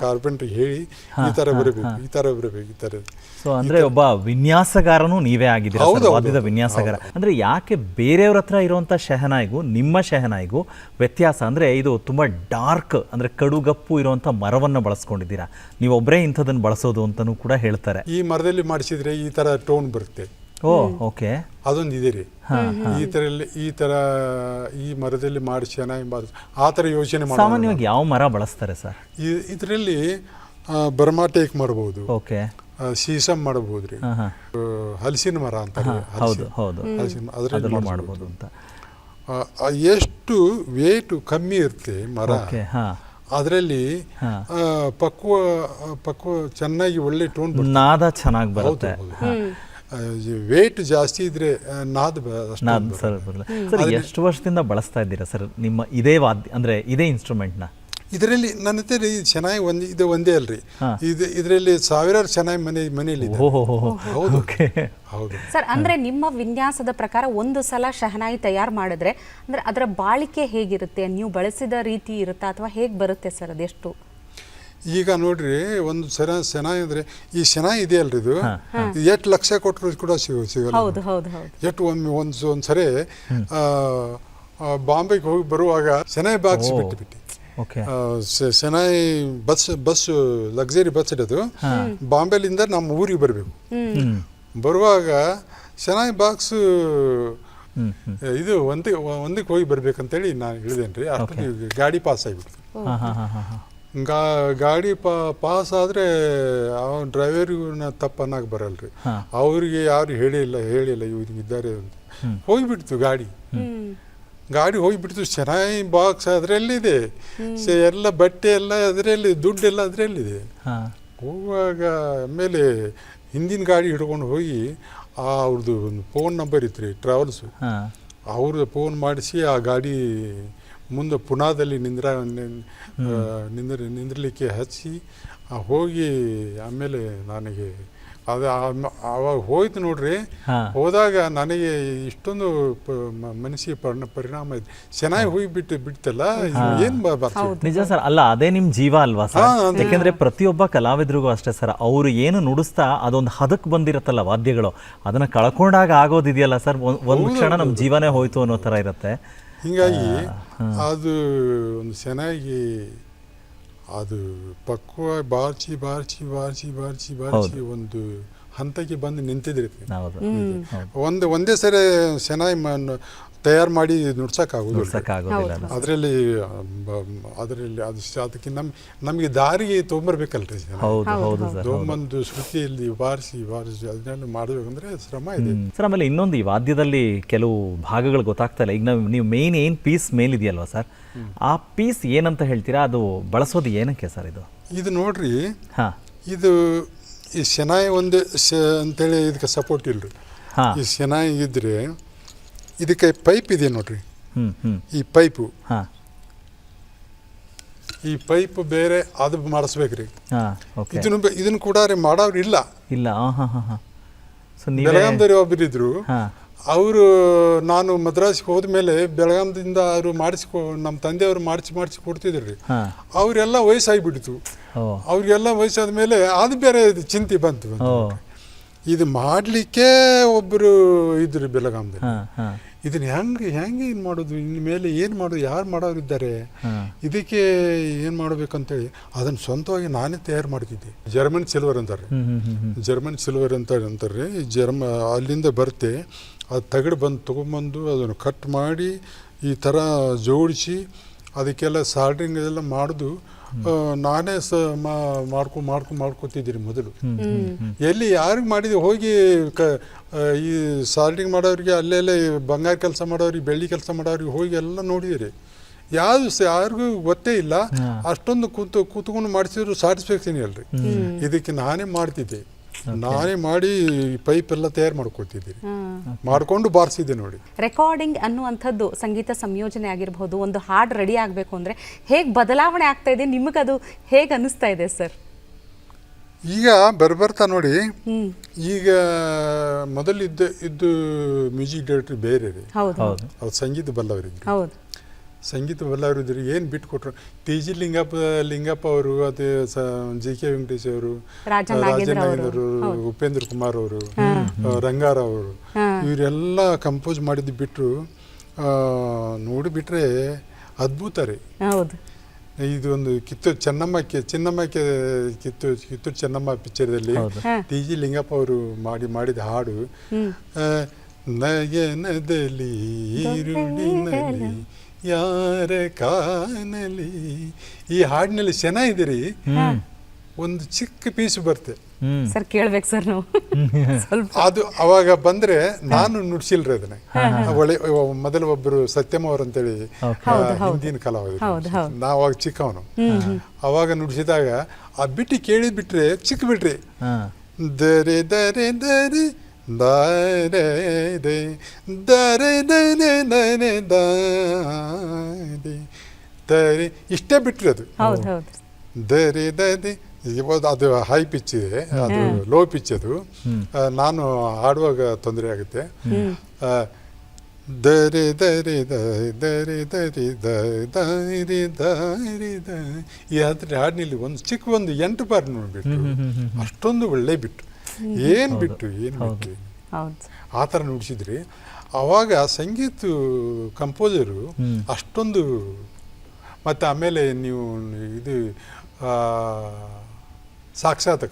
ಕಾರ್ಪೆಂಟ್ರಿಗೆ ಹೇಳಿ ಈ ಥರ ಬರಬೇಕು, ಈ ಥರ ಬರಬೇಕು, ಈ ಥರ. ಸೊ ಅಂದ್ರೆ ಒಬ್ಬ ವಿನ್ಯಾಸಗಾರನು ನೀವೇ ಆಗಿದ್ದೀರಾ ಸರ್, ವಾದ್ಯದ ವಿನ್ಯಾಸಗಾರ. ಅಂದ್ರೆ ಯಾಕೆ ಬೇರೆಯವ್ರ ಹತ್ರ ಇರುವಂತ ಶೆಹನಾಯಿಗೂ ನಿಮ್ಮ ಶೆಹನಾಯಿಗೂ ವ್ಯತ್ಯಾಸ ಅಂದ್ರೆ ಇದು ತುಂಬಾ ಡಾರ್ಕ್ ಅಂದ್ರೆ ಕಡುಗಪ್ಪು ಇರುವಂತ ಮರವನ್ನ ಬಳಸ್ಕೊಂಡಿದ್ದೀರಾ, ನೀವು ಒಬ್ಬರೇ ಇಂಥದನ್ನ ಬಳಸೋದು ಅಂತಾನೂ ಕೂಡ ಹೇಳ್ತಾರೆ. ಈ ಮರದಲ್ಲಿ ಮಾಡಿಸಿದ್ರೆ ಈ ಥರ ಟೋನ್ ಬರುತ್ತೆ. ಓ ಓಕೆ, ಅದೊಂದು ಇದೆ ರೀ. ಈ ಮರದಲ್ಲಿ ಮಾಡಿ ಚೆನ್ನಾಗಿ ಆ ಥರ ಯೋಚನೆ ಮಾಡಿ. ಸಾಮಾನ್ಯವಾಗಿ ಯಾವ ಮರ ಬಳಸ್ತಾರೆ ಸರ್? ಇದರಲ್ಲಿ ಬರ್ಮಾಟೇಕ್ ಮಾಡಬಹುದು, ಓಕೆ, ಸೀಸಮ್ ಮಾಡಬಹುದು ರೀ, ಹಲಸಿನ ಮರ ಅಂತಾರೆ, ಹೌದು ಹೌದು, ಅದರಲ್ಲಿ ಮಾಡಬಹುದು ಅಂತ. ಎಷ್ಟು ವೇಟ್ ಕಮ್ಮಿ ಇರುತ್ತೆ ಮರ, ಅದರಲ್ಲಿ ಪಕ್ವ ಚೆನ್ನಾಗಿ ಒಳ್ಳೆ ಟೋನ್ ನಾದ ಚೆನ್ನಾಗಿ ಬರುತ್ತೆ. ವೇಟ್ ಜಾಸ್ತಿ ಇದ್ರೆ ನಾದ ಸರ್ ಬರಲ್ಲ. ಸರ್ ಎಷ್ಟು ವರ್ಷದಿಂದ ಬಳಸ್ತಾ ಇದ್ದೀರಾ ಸರ್ ನಿಮ್ಮ ಇದೇ ವಾದ್ಯ ಅಂದ್ರೆ ಇದೇ ಇನ್ಸ್ಟ್ರೂಮೆಂಟ್ನ? ಇದರಲ್ಲಿ ನನ್ನ ಹತ್ರ ಚೆನ್ನಾಗಿ ಒಂದೇ ಅಲ್ರಿ, ಇದರಲ್ಲಿ ಸಾವಿರಾರು ಚೆನ್ನಾಗಿ ಮನೆಯಲ್ಲಿ. ಹೌದು ಹೌದು ಸರ್. ಅಂದ್ರೆ ನಿಮ್ಮ ವಿನ್ಯಾಸದ ಪ್ರಕಾರ ಒಂದು ಸಲ ಶಹನಾಯಿ ತಯಾರು ಮಾಡಿದ್ರೆ ಅಂದ್ರೆ ಅದರ ಬಾಳಿಕೆ ಹೇಗಿರುತ್ತೆ, ನೀವು ಬಳಸಿದ ರೀತಿ ಇರುತ್ತಾ ಅಥವಾ ಹೇಗೆ ಬರುತ್ತೆ ಸರ್ ಅದೆಷ್ಟು? ಈಗ ನೋಡ್ರಿ, ಒಂದು ಶೆನಾಯಿ ಅಂದ್ರೆ ಈ ಶೆನಾಯಿ ಇದೆ ಅಲ್ರಿ, ಇದು 8 ಲಕ್ಷ ಕೊಟ್ಟರು ಕೂಡ ಸಿಗಲ್ಲ. ಎಷ್ಟು ಒಂದ್ಸರಿ ಬಾಂಬೆಗೆ ಹೋಗಿ ಬರುವಾಗ ಶೆನಾಯಿ ಬಾಕ್ಸ್ ಬಿಟ್ಟು ಶೆನಾಯಿ ಬಸ್ ಲಕ್ಸರಿ ಬಸ್ ಇಡೋದು, ಬಾಂಬೆಲಿಂದ ನಮ್ಮ ಊರಿಗೆ ಬರಬೇಕು. ಬರುವಾಗ ಶೆನಾಯಿ ಬಾಕ್ಸ್ ಇದು ಒಂದಕ್ಕೆ ಹೋಗಿ ಬರ್ಬೇಕಂತೇಳಿ ನಾನು ಹೇಳಿದೇನ್ರಿ. ಅಷ್ಟು ಗಾಡಿ ಪಾಸ್ ಆಗಿಬಿಡ್ತು. ಗಾಡಿ ಪಾಸ್ ಆದರೆ ಅವನ ಡ್ರೈವರಿಗೂ ತಪ್ಪು ಅನ್ನಕ್ಕೆ ಬರಲ್ರಿ, ಅವ್ರಿಗೆ ಯಾರು ಹೇಳಿಲ್ಲ ಇವ್ರಿಗೆ ಇದ್ದಾರೆ ಅಂತ. ಹೋಗಿಬಿಡ್ತು ಗಾಡಿ ಹೋಗಿಬಿಡ್ತು. ಶೆನಾಯಿ ಬಾಕ್ಸ್ ಅದರಲ್ಲಿದೆ, ಎಲ್ಲ ಬಟ್ಟೆ ಎಲ್ಲ ಅದರಲ್ಲಿ, ದುಡ್ಡೆಲ್ಲ ಅದರಲ್ಲಿದೆ. ಹೋಗುವಾಗ ಆಮೇಲೆ ಹಿಂದಿನ ಗಾಡಿ ಹಿಡ್ಕೊಂಡು ಹೋಗಿ ಅವ್ರದ್ದು ಒಂದು ಫೋನ್ ನಂಬರ್ ಇತ್ತು ರೀ, ಟ್ರಾವೆಲ್ಸು, ಅವ್ರದ್ದು ಫೋನ್ ಮಾಡಿಸಿ ಆ ಗಾಡಿ ಮುಂದೆ ಪುನಾದಲ್ಲಿ ನಿಂದ್ರಲಿಕ್ಕೆ ಹಚ್ಚಿ ಹೋಗಿ ಆಮೇಲೆ ನನಗೆ ಅದು ಅವಾಗ ಹೋಯ್ತು ನೋಡ್ರಿ. ಹೋದಾಗ ನನಗೆ ಇಷ್ಟೊಂದು ಮನಸ್ಸಿಗೆ ಪರಿಣಾಮ ಇದೆ. ಚೆನ್ನಾಗಿ ಹೋಗಿ ಬಿಡ್ತಲ್ಲ, ಏನ್ ನಿಜ ಸರ್. ಅಲ್ಲ, ಅದೇ ನಿಮ್ ಜೀವ ಅಲ್ವಾ ಸರ್? ಯಾಕೆಂದ್ರೆ ಪ್ರತಿಯೊಬ್ಬ ಕಲಾವಿದ್ರಿಗೂ ಅಷ್ಟೇ ಸರ್, ಅವರು ಏನು ನುಡಿಸ್ತಾ ಅದೊಂದು ಹದಕ್ ಬಂದಿರತ್ತಲ್ಲ ವಾದ್ಯಗಳು, ಅದನ್ನ ಕಳ್ಕೊಂಡಾಗ ಆಗೋದಿದೆಯಲ್ಲ ಸರ್, ಒಂದು ಕ್ಷಣ ನಮ್ ಜೀವನೇ ಹೋಯ್ತು ಅನ್ನೋ ತರ ಇರುತ್ತೆ. ಹೀಗಾಗಿ ಅದು ಒಂದು ಚೆನ್ನಾಗಿ ಅದು ಪಕ್ವ ಬಾರ್ಚಿ ಒಂದು ಹಂತಕ್ಕೆ ಬಂದು ನಿಂತಿದ್ರಿ. ಒಂದೇ ಸರಿ ಶೆನಾಯಿ ತಯಾರು ಮಾಡಿ ನುಡ್ಸಕ್ಕಾಗೋದಿಲ್ಲ. ಅದರಲ್ಲಿ ಅದಕ್ಕೆ ನಮಗೆ ದಾರಿಗೆ ತೊಗೊಂಬರ್ಬೇಕಲ್ರಿ, ತೊಗೊಂಬಂದು ಶ್ರುತಿಯಲ್ಲಿ ಬಾರಿಸಿ ಅದನ್ನೆಲ್ಲ ಮಾಡಬೇಕಂದ್ರೆ ಶ್ರಮ ಇದೆ ಸರ್. ಆಮೇಲೆ ಇನ್ನೊಂದು, ಈ ವಾದ್ಯದಲ್ಲಿ ಕೆಲವು ಭಾಗಗಳು ಗೊತ್ತಾಗ್ತಾ ಇಲ್ಲ. ಈಗ ನೀವು ಮೇನ್ ಏನು ಪೀಸ್ ಮೇಲಿದೆಯಲ್ವಾ ಸರ್, ಆ ಪೀಸ್ ಏನಂತ ಹೇಳ್ತೀರಾ? ಅದು ಬಳಸೋದು ಏನಕ್ಕೆ ಸರ್? ಇದು ನೋಡ್ರಿ, ಇದು ಈ ಶೆನಾಯಿ ಅಂತೇಳಿ ಇದಕ್ಕೆ ಸಪೋರ್ಟ್ ಇಲ್ರಿ. ಈ ಶೆನಾಯಿ ಇದ್ರೆ ಇದಕ್ಕೆ ಪೈಪ್ ಇದೆ ನೋಡ್ರಿ, ಈ ಪೈಪ್ ಬೇರೆ ಅದು ಮಾಡಿಸ್ಬೇಕ್ರಿ. ಇದನ್ನು ಕೂಡ ಮಾಡೋರು ಇಲ್ಲ. ಬೆಳಗಾಂದವ್ರು ಒಬ್ಬರು ಇದ್ರು, ಅವರು ನಾನು ಮದ್ರಾಸ್ಗೆ ಹೋದ್ಮೇಲೆ ಬೆಳಗಾಂದಿಂದ ಅವರು ನಮ್ಮ ತಂದೆಯವರು ಮಾಡಿಸಿ ಕೊಡ್ತಿದ್ರಿ. ಅವರೆಲ್ಲ ವಯಸ್ಸಾಗಿಬಿಡ್ತು. ಅವ್ರಿಗೆಲ್ಲ ವಯಸ್ಸಾದ್ಮೇಲೆ ಅದು ಬೇರೆ ಚಿಂತೆ ಬಂತು. ಇದು ಮಾಡಲಿಕ್ಕೆ ಒಬ್ಬರು ಇದ್ರು ಬೆಳಗಾಂದಲ್ಲಿ. ಇದನ್ನ ಹೆಂಗೆ ಏನು ಮಾಡೋದು, ಇನ್ಮೇಲೆ ಏನು ಮಾಡೋದು, ಯಾರು ಮಾಡೋರಿದ್ದಾರೆ, ಇದಕ್ಕೆ ಏನು ಮಾಡಬೇಕಂತೇಳಿ ಅದನ್ನು ಸ್ವಂತವಾಗಿ ನಾನೇ ತಯಾರು ಮಾಡ್ತಿದ್ದೆ. ಜರ್ಮನ್ ಸಿಲ್ವರ್ ಅಂತಾರೆ ಅಂತಾರೆ. ಅಲ್ಲಿಂದ ಬರುತ್ತೆ, ಅದು ತೊಗೊಂಬಂದು ಅದನ್ನು ಕಟ್ ಮಾಡಿ ಈ ಥರ ಜೋಡಿಸಿ ಅದಕ್ಕೆಲ್ಲ ಸಾಲ್ಡ್ರಿಂಗ್ ಎಲ್ಲ ಮಾಡೋದು ನಾನೇ ಮಾಡ್ಕೊತಿದ್ದೀರಿ ಮೊದಲು. ಎಲ್ಲಿ ಯಾರಿಗೆ ಮಾಡಿದೆ ಹೋಗಿ ಈ ಸಾಲ್ಡ್ರಿಂಗ್ ಮಾಡೋರಿಗೆ, ಅಲ್ಲೆಲ್ಲ ಬಂಗಾರ ಕೆಲಸ ಮಾಡೋರಿಗೆ, ಬೆಳ್ಳಿ ಕೆಲಸ ಮಾಡೋರಿಗೆ ಹೋಗಿ ಎಲ್ಲ ನೋಡಿದಿರಿ. ಯಾರಿಗೂ ಗೊತ್ತೇ ಇಲ್ಲ. ಅಷ್ಟೊಂದು ಕೂತ್ಕೊಂಡು ಮಾಡಿಸಿದ್ರು ಸ್ಯಾಟಿಸ್ಫ್ಯಾಕ್ಷನ್ ಅಲ್ರಿ. ಇದಕ್ಕೆ ನಾನೇ ಮಾಡ್ತಿದ್ದೆ, ನಾನೇ ಮಾಡಿ ಪೈಪ್ ಎಲ್ಲ ತಯಾರು ಮಾಡ್ಕೊತಿದ್ದೀರಿ, ಮಾಡ್ಕೊಂಡು ಬಾರಿಸಿದ್ದೆ ನೋಡಿ. ರೆಕಾರ್ಡಿಂಗ್ ಅನ್ನುವಂಥದ್ದು ಸಂಗೀತ ಸಂಯೋಜನೆ ಆಗಿರಬಹುದು, ಒಂದು ಹಾಡು ರೆಡಿ ಆಗಬೇಕು ಅಂದರೆ ಹೇಗೆ ಬದಲಾವಣೆ ಆಗ್ತಾ ಇದೆ, ನಿಮಗದು ಹೇಗೆ ಅನ್ನಿಸ್ತಾ ಇದೆ ಸರ್? ಈಗ ಬರ್ತಾ ನೋಡಿ, ಈಗ ಮೊದಲಿದ್ದು ಮ್ಯೂಸಿಕ್ ಡೈರೆಕ್ಟರ್ ಬೇರೆ ರೀ, ಅವ್ರು ಸಂಗೀತ ಬಲ್ಲವರಿಗೆ. ಸಂಗೀತ ಎಲ್ಲರೂ ಇದ್ರು, ಏನು ಬಿಟ್ಟು ಕೊಟ್ಟರು. ಟಿ ಜಿ ಲಿಂಗಪ್ಪ ಅವರು, ಅದು ಜಿ ಕೆ ವೆಂಕಟೇಶ್ ಅವರು, ರಾಜನಾಗೇಂದ್ರ ಅವರು, ಉಪೇಂದ್ರ ಕುಮಾರ್ ಅವರು, ರಂಗಾರಾವ್ ಅವರು, ಇವರೆಲ್ಲ ಕಂಪೋಸ್ ಮಾಡಿದ್ದು ಬಿಟ್ಟರು. ನೋಡಿಬಿಟ್ರೆ ಅದ್ಭುತ ರೀ. ಹೌದು. ಇದು ಒಂದು ಕಿತ್ತೂರು ಕಿತ್ತೂರು ಚೆನ್ನಮ್ಮ ಪಿಕ್ಚರ್ದಲ್ಲಿ ಟಿ ಜಿ ಲಿಂಗಪ್ಪ ಅವರು ಮಾಡಿದ ಹಾಡು, ನಯನದಲ್ಲಿ ಈರುಳಿನಲ್ಲಿ ಯಾರ ಕಾನಲಿ, ಈ ಹಾಡಿನಲ್ಲಿ ಚೆನ್ನಾಗಿದೆ ರೀ. ಒಂದು ಚಿಕ್ಕ ಪೀಸ್ ಬರುತ್ತೆ ಸರ್, ಕೇಳ್ಬೇಕು ಸರ್ ನಾವು ಸ್ವಲ್ಪ. ಅದು ಅವಾಗ ಬಂದ್ರೆ ನಾನು ನುಡ್ಸಿಲ್ರಿ ಅದನ್ನ. ಒಳ್ಳೆ ಮೊದಲು ಒಬ್ಬರು ಸತ್ಯಮ್ಮ ಅವರು ಅಂತೇಳಿ ಹಿಂದಿನ ಕಲಾವಿದರು, ನಾವು ಅವಾಗ ಚಿಕ್ಕವನು. ಅವಾಗ ನುಡಿಸಿದಾಗ ಆ ಬಿಟ್ಟು ಕೇಳಿದ್ ಬಿಟ್ರೆ ಚಿಕ್ಕ ಬಿಟ್ರಿ, ದರೆ ದರೆ ದರೆ ದಾರೆ ದೇ ದರೆ ದರೆ ದರೆ ದಾರೆ ದರೆ, ಇಷ್ಟೇ ಬಿಟ್ರಿ ಅದು. ದರೆ ದರೆ ಅದು ಹೈ ಪಿಚ್ ಇದೆ, ಅದು ಲೋ ಪಿಚ್. ಅದು ನಾನು ಹಾಡುವಾಗ ತೊಂದರೆ ಆಗುತ್ತೆ. ದರೆ ದರೆ ದರೆ ದರೆ ದಾರಿ ದಾರಿ ದ, ಈ ಹಾಡಿನಲ್ಲಿ ಒಂದು ಚಿಕ್ಕ ಒಂದು 8 ಬಾರ್ ನೋಡ್ಬಿಟ್ಟು ಅಷ್ಟೊಂದು ಒಳ್ಳೆ ಬಿಟ್ಟು ಏನು ಬಿಟ್ಟು ಆ ಥರ ನುಡಿಸಿದ್ರಿ. ಆವಾಗ ಸಂಗೀತ ಕಂಪೋಸರು ಅಷ್ಟೊಂದು. ಮತ್ತು ಆಮೇಲೆ ನೀವು ಇದು ಸಾಕ್ಷಾತ್ಕಾರ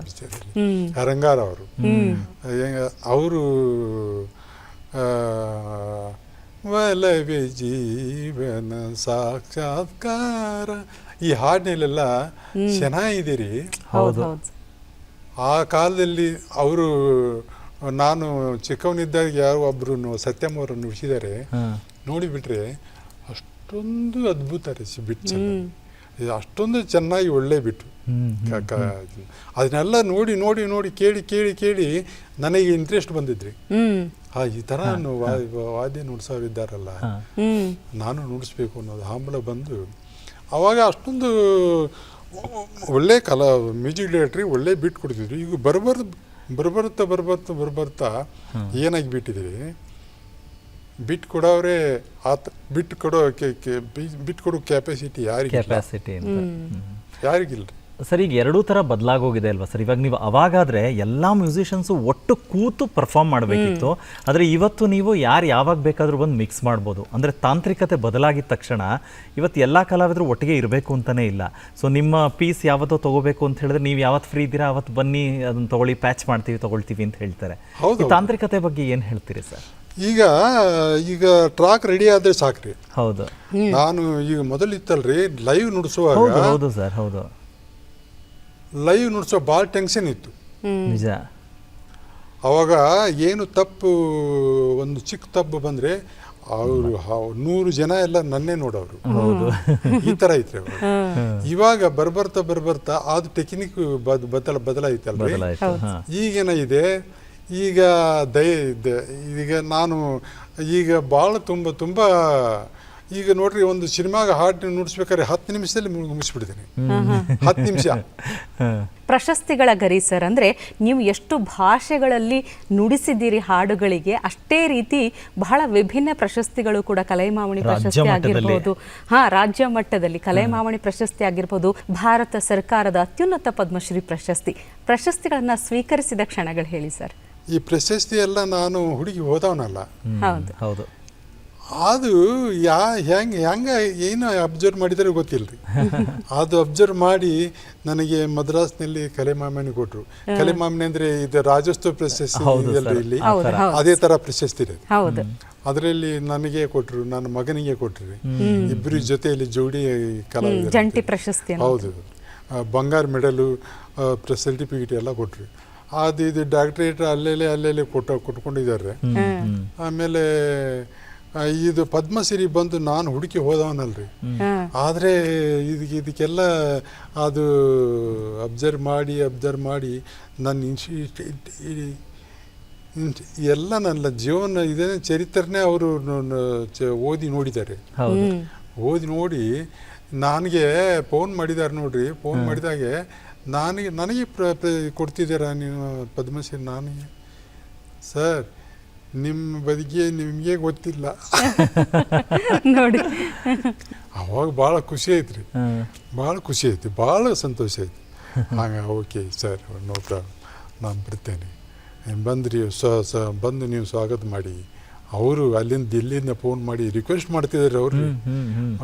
ವಿಷಯದಲ್ಲಿ ರಂಗಾರಾವ್ ಅವರು ಒಲವೇ ಜೀವನ ಸಾಕ್ಷಾತ್ಕಾರ, ಈ ಹಾಡಿನಲ್ಲೆಲ್ಲ ಚೆನ್ನಾಗಿದೆ ರೀ. ಆ ಕಾಲದಲ್ಲಿ ಅವರು, ನಾನು ಚಿಕ್ಕವನಿದ್ದಾಗ ಯಾರೋ ಒಬ್ರು ಸತ್ಯಮ್ಮ ಅವರು ನುಡಿಸಿದ್ದಾರೆ, ನೋಡಿಬಿಟ್ರೆ ಅಷ್ಟೊಂದು ಅದ್ಭುತ ರೀ ಬಿಟ್ಟು, ಅಷ್ಟೊಂದು ಚೆನ್ನಾಗಿ ಒಳ್ಳೆ ಬಿಟ್ಟು. ಅದನ್ನೆಲ್ಲ ನೋಡಿ ನೋಡಿ ನೋಡಿ ಕೇಳಿ ಕೇಳಿ ಕೇಳಿ ನನಗೆ ಇಂಟ್ರೆಸ್ಟ್ ಬಂದಿದ್ರಿ. ಈ ಥರ ವಾದ್ಯ ನುಡ್ಸೋರಿದ್ದಾರಲ್ಲ, ನಾನು ನುಡಿಸ್ಬೇಕು ಅನ್ನೋದು ಹಂಬಲ ಬಂದು, ಆವಾಗ ಅಷ್ಟೊಂದು ಒಳ್ಳೆ ಮ್ಯೂಸಿಕ್ ಡೈರೆಕ್ಟ್ರಿ ಒಳ್ಳೆ ಬಿಟ್ಟು ಕೊಡ್ತಿದ್ರು. ಈಗ ಬರ್ಬರ್ತಾ ಏನಾಗಿ ಬಿಟ್ಟಿದ್ದೀವಿ, ಬಿಟ್ಟು ಕೊಡೋರೇ ಬಿಟ್ಟು ಕೊಡೋ ಕೆಪಾಸಿಟಿ ಯಾರಿಗಿಲ್ಲ. ಸರ್, ಈಗ ಎರಡೂ ಥರ ಬದಲಾಗೋಗಿದೆ ಅಲ್ವಾ ಸರ್? ಇವಾಗ ನೀವು ಅವಾಗಾದರೆ ಎಲ್ಲ ಮ್ಯೂಸಿಷಿಯನ್ಸು ಒಟ್ಟು ಕೂತು ಪರ್ಫಾರ್ಮ್ ಮಾಡಬೇಕಿತ್ತು, ಆದರೆ ಇವತ್ತು ನೀವು ಯಾರು ಯಾವಾಗ ಬೇಕಾದರೂ ಬಂದು ಮಿಕ್ಸ್ ಮಾಡ್ಬೋದು. ಅಂದರೆ ತಾಂತ್ರಿಕತೆ ಬದಲಾಗಿದ ತಕ್ಷಣ ಇವತ್ತು ಎಲ್ಲ ಕಲಾವಿದರು ಒಟ್ಟಿಗೆ ಇರಬೇಕು ಅಂತಲೇ ಇಲ್ಲ. ಸೊ ನಿಮ್ಮ ಪೀಸ್ ಯಾವತ್ತೋ ತೊಗೋಬೇಕು ಅಂತ ಹೇಳಿದ್ರೆ ನೀವು ಯಾವತ್ತು ಫ್ರೀ ಇದ್ದೀರಾ ಅವತ್ತು ಬನ್ನಿ, ಅದನ್ನು ತೊಗೊಳ್ಳಿ, ಪ್ಯಾಚ್ ಮಾಡ್ತೀವಿ, ತೊಗೊಳ್ತೀವಿ ಅಂತ ಹೇಳ್ತಾರೆ. ಈ ತಾಂತ್ರಿಕತೆ ಬಗ್ಗೆ ಏನು ಹೇಳ್ತೀರಿ ಸರ್? ಈಗ ಟ್ರಾಕ್ ರೆಡಿ ಆದ್ರೆ ಸಾಕ್ರಿ. ಹೌದು. ನಾನು ಈಗ ಮೊದಲು ಇತ್ತಲ್ರಿ ಲೈವ್ ನುಡಿಸುವಾಗ, ಹೌದು ಸರ್, ಹೌದು, ಲೈವ್ ನುಡಿಸೋ ಭಾಳ ಟೆನ್ಷನ್ ಇತ್ತು. ನಿಜ. ಅವಾಗ ಏನು ತಪ್ಪು, ಒಂದು ಚಿಕ್ಕ ತಪ್ಪು ಬಂದ್ರೆ ಅವರು 100 ಜನ ಎಲ್ಲ ನನ್ನೇ ನೋಡೋರು. ಈ ತರ ಐತ್ರಿ ಅವರು. ಇವಾಗ ಬರ್ಬರ್ತಾ ಅದು ಟೆಕ್ನಿಕ್ ಬದಲಾಯ್ತಲ್ರಿ. ಈಗೇನಿದೆ, ಈಗ ನಾನು ಭಾಳ ತುಂಬ ಈಗ ನೋಡ್ರಿ, ಒಂದು ಸಿನಿಮಾಗ ಹಾಡು ನುಡಿಸ್ಬೇಕಾದ್ರೆ 10 ನಿಮಿಷದಲ್ಲಿ ಮುಗಿಸ್ಬಿಡ್ತೀನಿ. 10 ನಿಮಿಷ. ಪ್ರಶಸ್ತಿಗಳ ಗರಿ ಸರ್, ಅಂದರೆ ನೀವು ಎಷ್ಟು ಭಾಷೆಗಳಲ್ಲಿ ನುಡಿಸಿದ್ದೀರಿ ಹಾಡುಗಳಿಗೆ, ಅಷ್ಟೇ ರೀತಿ ಬಹಳ ವಿಭಿನ್ನ ಪ್ರಶಸ್ತಿಗಳು ಕೂಡ, ಕಲೈಮಾಮಣಿ ಪ್ರಶಸ್ತಿ ಆಗಿರ್ಬೋದು, ರಾಜ್ಯ ಮಟ್ಟದಲ್ಲಿ ಕಲೈಮಾಮಣಿ ಪ್ರಶಸ್ತಿ ಆಗಿರ್ಬೋದು, ಭಾರತ ಸರ್ಕಾರದ ಅತ್ಯುನ್ನತ ಪದ್ಮಶ್ರೀ ಪ್ರಶಸ್ತಿಗಳನ್ನ ಸ್ವೀಕರಿಸಿದ ಕ್ಷಣಗಳು ಹೇಳಿ ಸರ್. ಈ ಪ್ರಶಸ್ತಿ ಎಲ್ಲ ನಾನು ಹುಡುಗಿ ಹೋದವನಲ್ಲ. ಹೌದು. ಅದು ಹೆಂಗ ಏನು ಅಬ್ಸರ್ವ್ ಮಾಡಿದರೆ ಗೊತ್ತಿಲ್ಲರಿ. ಅದು ಅಬ್ಸರ್ವ್ ಮಾಡಿ ನನಗೆ ಮದ್ರಾಸ್ನಲ್ಲಿ ಕಲೆಮಾಮಣಿ ಕೊಟ್ಟರು. ಕಲೆಮಾಮಣಿ ಅಂದರೆ ಇದು ರಾಜ್ಯೋತ್ಸವ ಪ್ರಶಸ್ತಿ ಇಲ್ಲಿ, ಅದೇ ಥರ ಪ್ರಶಸ್ತಿ ಇದೆ. ಅದರಲ್ಲಿ ನನಗೆ ಕೊಟ್ಟರು, ನನ್ನ ಮಗನಿಗೆ ಕೊಟ್ಟರು. ಇಬ್ಬರು ಜೊತೆಯಲ್ಲಿ ಜೋಡಿ ಕಲಾವಿದರು, ಜಂಟಿ ಪ್ರಶಸ್ತಿ. ಹೌದು. ಬಂಗಾರ ಮೆಡಲು, ಸರ್ಟಿಫಿಕೇಟ್ ಎಲ್ಲ ಕೊಟ್ಟರು. ಇದು ಡಾಕ್ಟ್ರೇಟ್ ಅಲ್ಲೆಲ್ಲೇ ಕೊಟ್ಕೊಂಡಿದ್ದಾರೆ. ಆಮೇಲೆ ಇದು ಪದ್ಮಶ್ರೀ ಬಂದು ನಾನು ಹುಡುಕಿ ಹೋದವನಲ್ರಿ. ಆದರೆ ಇದಕ್ಕೆಲ್ಲ ಅದು ಅಬ್ಸರ್ವ್ ಮಾಡಿ ನನ್ನ ಎಲ್ಲ ನನ್ನ ಜೀವನ ಇದೇ ಚರಿತ್ರೆನೇ ಅವರು ಓದಿ ನೋಡಿದ್ದಾರೆ. ಓದಿ ನೋಡಿ ನನಗೆ ಫೋನ್ ಮಾಡಿದ್ದಾರೆ ನೋಡ್ರಿ. ಫೋನ್ ಮಾಡಿದಾಗೆ ನನಗೆ ಕೊಡ್ತಿದ್ದೀರಾ ನೀವು ಪದ್ಮಶ್ರೀ? ನನಗೆ ಸರ್ ನಿಮ್ಮ ಬದಿಗೆ ನಿಮಗೆ ಗೊತ್ತಿಲ್ಲ. ನೋಡಿ. ಅವಾಗ ಭಾಳ ಖುಷಿ ಐತ್ರಿ, ಭಾಳ ಖುಷಿ ಐತಿ, ಭಾಳ ಸಂತೋಷ ಐತಿ. ಹಾಗೆ ಓಕೆ ಸರ್, ನೋ ಪ್ರಾಬ್ಲಮ್, ನಾನು ಬರ್ತೇನೆ, ಬಂದ್ರಿ ಬಂದು ನೀವು ಸ್ವಾಗತ ಮಾಡಿ. ಅವರು ಅಲ್ಲಿಂದ ದಿಲ್ಲಿಂದ ಫೋನ್ ಮಾಡಿ ರಿಕ್ವೆಸ್ಟ್ ಮಾಡ್ತಿದ್ದಾರೆ.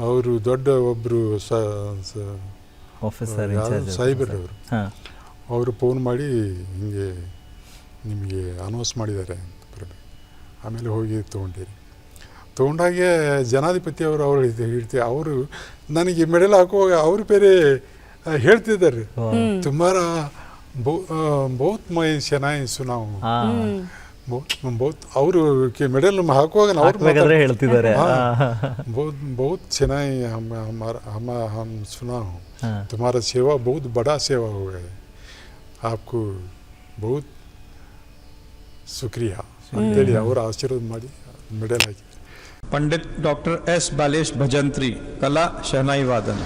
ಅವರು ದೊಡ್ಡ ಒಬ್ಬರು ಸಾಹೇಬರ್ ಅವರು ಫೋನ್ ಮಾಡಿ ಹಿಂಗೆ ನಿಮಗೆ ಅನೌನ್ಸ್ ಮಾಡಿದ್ದಾರೆ ಅಂತ ಬರಬೇಕು. ಆಮೇಲೆ ಹೋಗಿ ತೊಗೊಂಡಾಗೆ ಜನಾಧಿಪತಿ ಅವರು ಹೇಳ್ತೀವಿ. ಅವರು ನನಗೆ ಮೆಡಲ್ ಹಾಕುವಾಗ ಅವರು ಬೇರೆ ಹೇಳ್ತಿದ್ದಾರೆ, ತುಮಾರ ಬಹುತ್ ಮೈ ಚೆನ್ನಾಗಿ ಸುನಾವು ಬಹುತ್. ಅವರು ಮೆಡಲ್ ಹಾಕುವಾಗ ಅವ್ರು ಹೇಳ್ತಿದ್ದಾರೆ, बहुत ಚೆನ್ನಾಗಿ हम सुना हूँ, तुम्हारा सेवा बहुत बड़ा सेवा हो गया है, आपको बहुत शुक्रिया ಅಂತೇಳಿ ಅವರು ಆಶೀರ್ವಾದ ಮಾಡಿ ಮೆಡಲ್ ಹಾಕಿ. पंडित डॉक्टर एस बालेश भजंत्री, कला शहनाई वादन.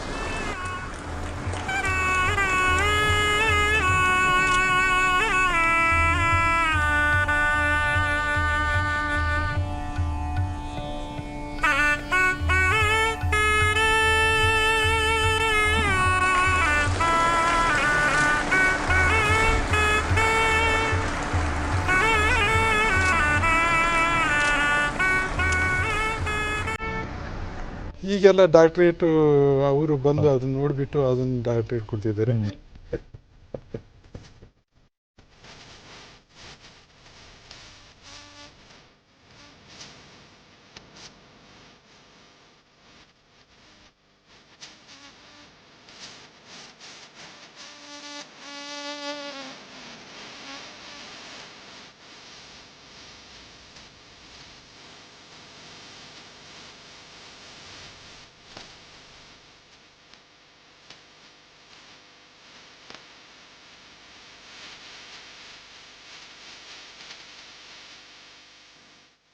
ಈಗೆಲ್ಲ ಡಾಕ್ಟ್ರೇಟು ಅವರು ಬಂದು ಅದನ್ನ ನೋಡಿಬಿಟ್ಟು ಅದನ್ನು ಡಾಕ್ಟ್ರೇಟ್ ಕೊಡ್ತಿದ್ದಾರೆ.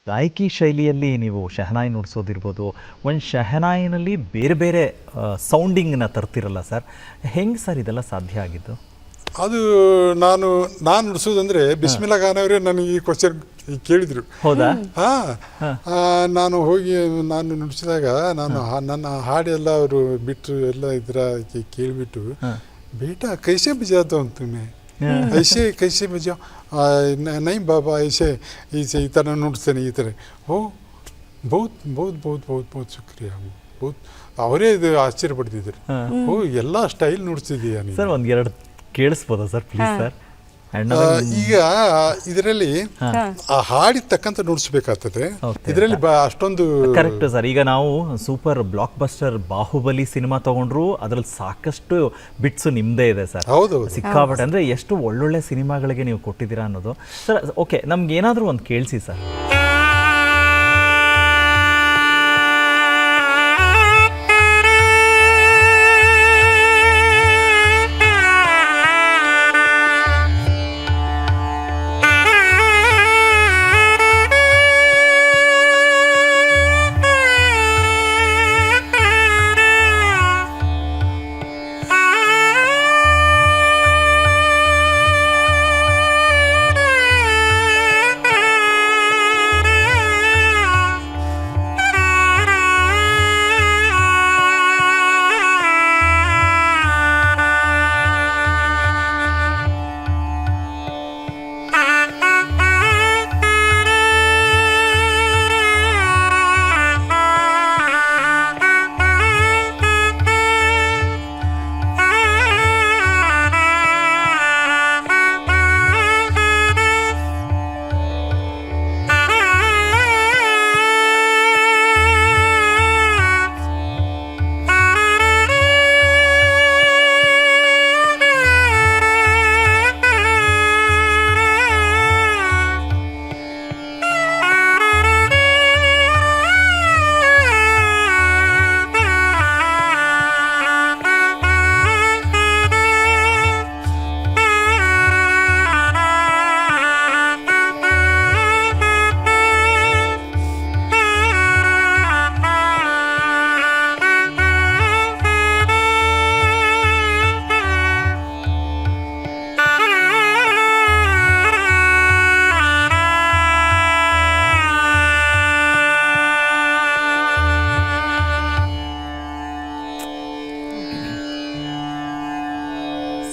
ಗಾಯಕಿ ಶೈಲಿಯಲ್ಲಿ ನೀವು ಶಹನಾಯಿ ನುಡಿಸೋದಿರ್ಬೋದು, ಒಂದು ಶಹನಾಯಿನಲ್ಲಿ ಬೇರೆ ಬೇರೆ ಸೌಂಡಿಂಗ್ನ ತರ್ತಿರಲ್ಲ ಸರ್, ಹೆಂಗೆ ಸರ್ ಇದೆಲ್ಲ ಸಾಧ್ಯ ಆಗಿದ್ದು? ಅದು ನಾನು ನುಡಿಸೋದಂದ್ರೆ ಬಿಸ್ಮಿಲ್ಲಾ ಖಾನ್ ಅವರೇ ನನಗೆ ಈ ಕ್ವಶನ್ ಕೇಳಿದ್ರು. ಹೌದಾ? ನಾನು ಹೋಗಿ ನುಡಿಸಿದಾಗ ನನ್ನ ಹಾಡೆಲ್ಲ ಅವರು ಬಿಟ್ಟು ಎಲ್ಲ ಕೇಳಿಬಿಟ್ಟು, ಬೇಟಾ ಕೈಸೆ ಬಜಾತ ತುಮೆ, ಐಸೆ ಕೈಸೆ ಬಜಾ, ನೈ ಬಾಬಾ ಐಸೆ ಈ ಥರ ನುಡಿಸ್ತೇನೆ, ಈ ಥರ. ಓ ಬಹುತ್ ಬಹುತ್ ಬಹುತ್ ಬಹುತ್ ಬಹುತ್ ಶುಕ್ರಿಯಾ, ಬಹುತ್. ಅವರೇ ಇದು ಆಶ್ಚರ್ಯಪಡ್ತಿದ್ರು, ಓ ಎಲ್ಲ ಸ್ಟೈಲ್ ನುಡಿಸ್ತಿದ್ದೀಯಾ ನೀನು ಸರ್? ಒಂದೆರಡು ಕೇಳಿಸ್ಬೋದಾ ಸರ್ ಪ್ಲೀಸ್ ಸರ್? ಈಗ ಇದರಲ್ಲಿ ಆ ಹಾಡಿಗೆ ತಕ್ಕಂತ ನುಡಿಸ್ಬೇಕಾಗ್ತದೆ. ಇದರಲ್ಲಿ ಅಷ್ಟೊಂದು ಕರೆಕ್ಟ್ ಸರ್. ಈಗ ನಾವು super blockbuster Baahubali cinema ತಗೊಂಡ್ರು ಅದ್ರಲ್ಲಿ ಸಾಕಷ್ಟು ಬಿಟ್ಸ್ ನಿಮ್ದೇ ಇದೆ ಸರ್. ಹೌದು, ಸಿಕ್ಕಾಪಟ್ಟೆ. ಅಂದ್ರೆ ಎಷ್ಟು ಒಳ್ಳೊಳ್ಳೆ ಸಿನಿಮಾಗಳಿಗೆ ನೀವು ಕೊಟ್ಟಿದ್ದೀರಾ ಅನ್ನೋದು ಸರ್. ಓಕೆ, ನಮ್ಗೆ ಏನಾದರೂ ಒಂದು ಕೇಳಿಸಿ ಸರ್.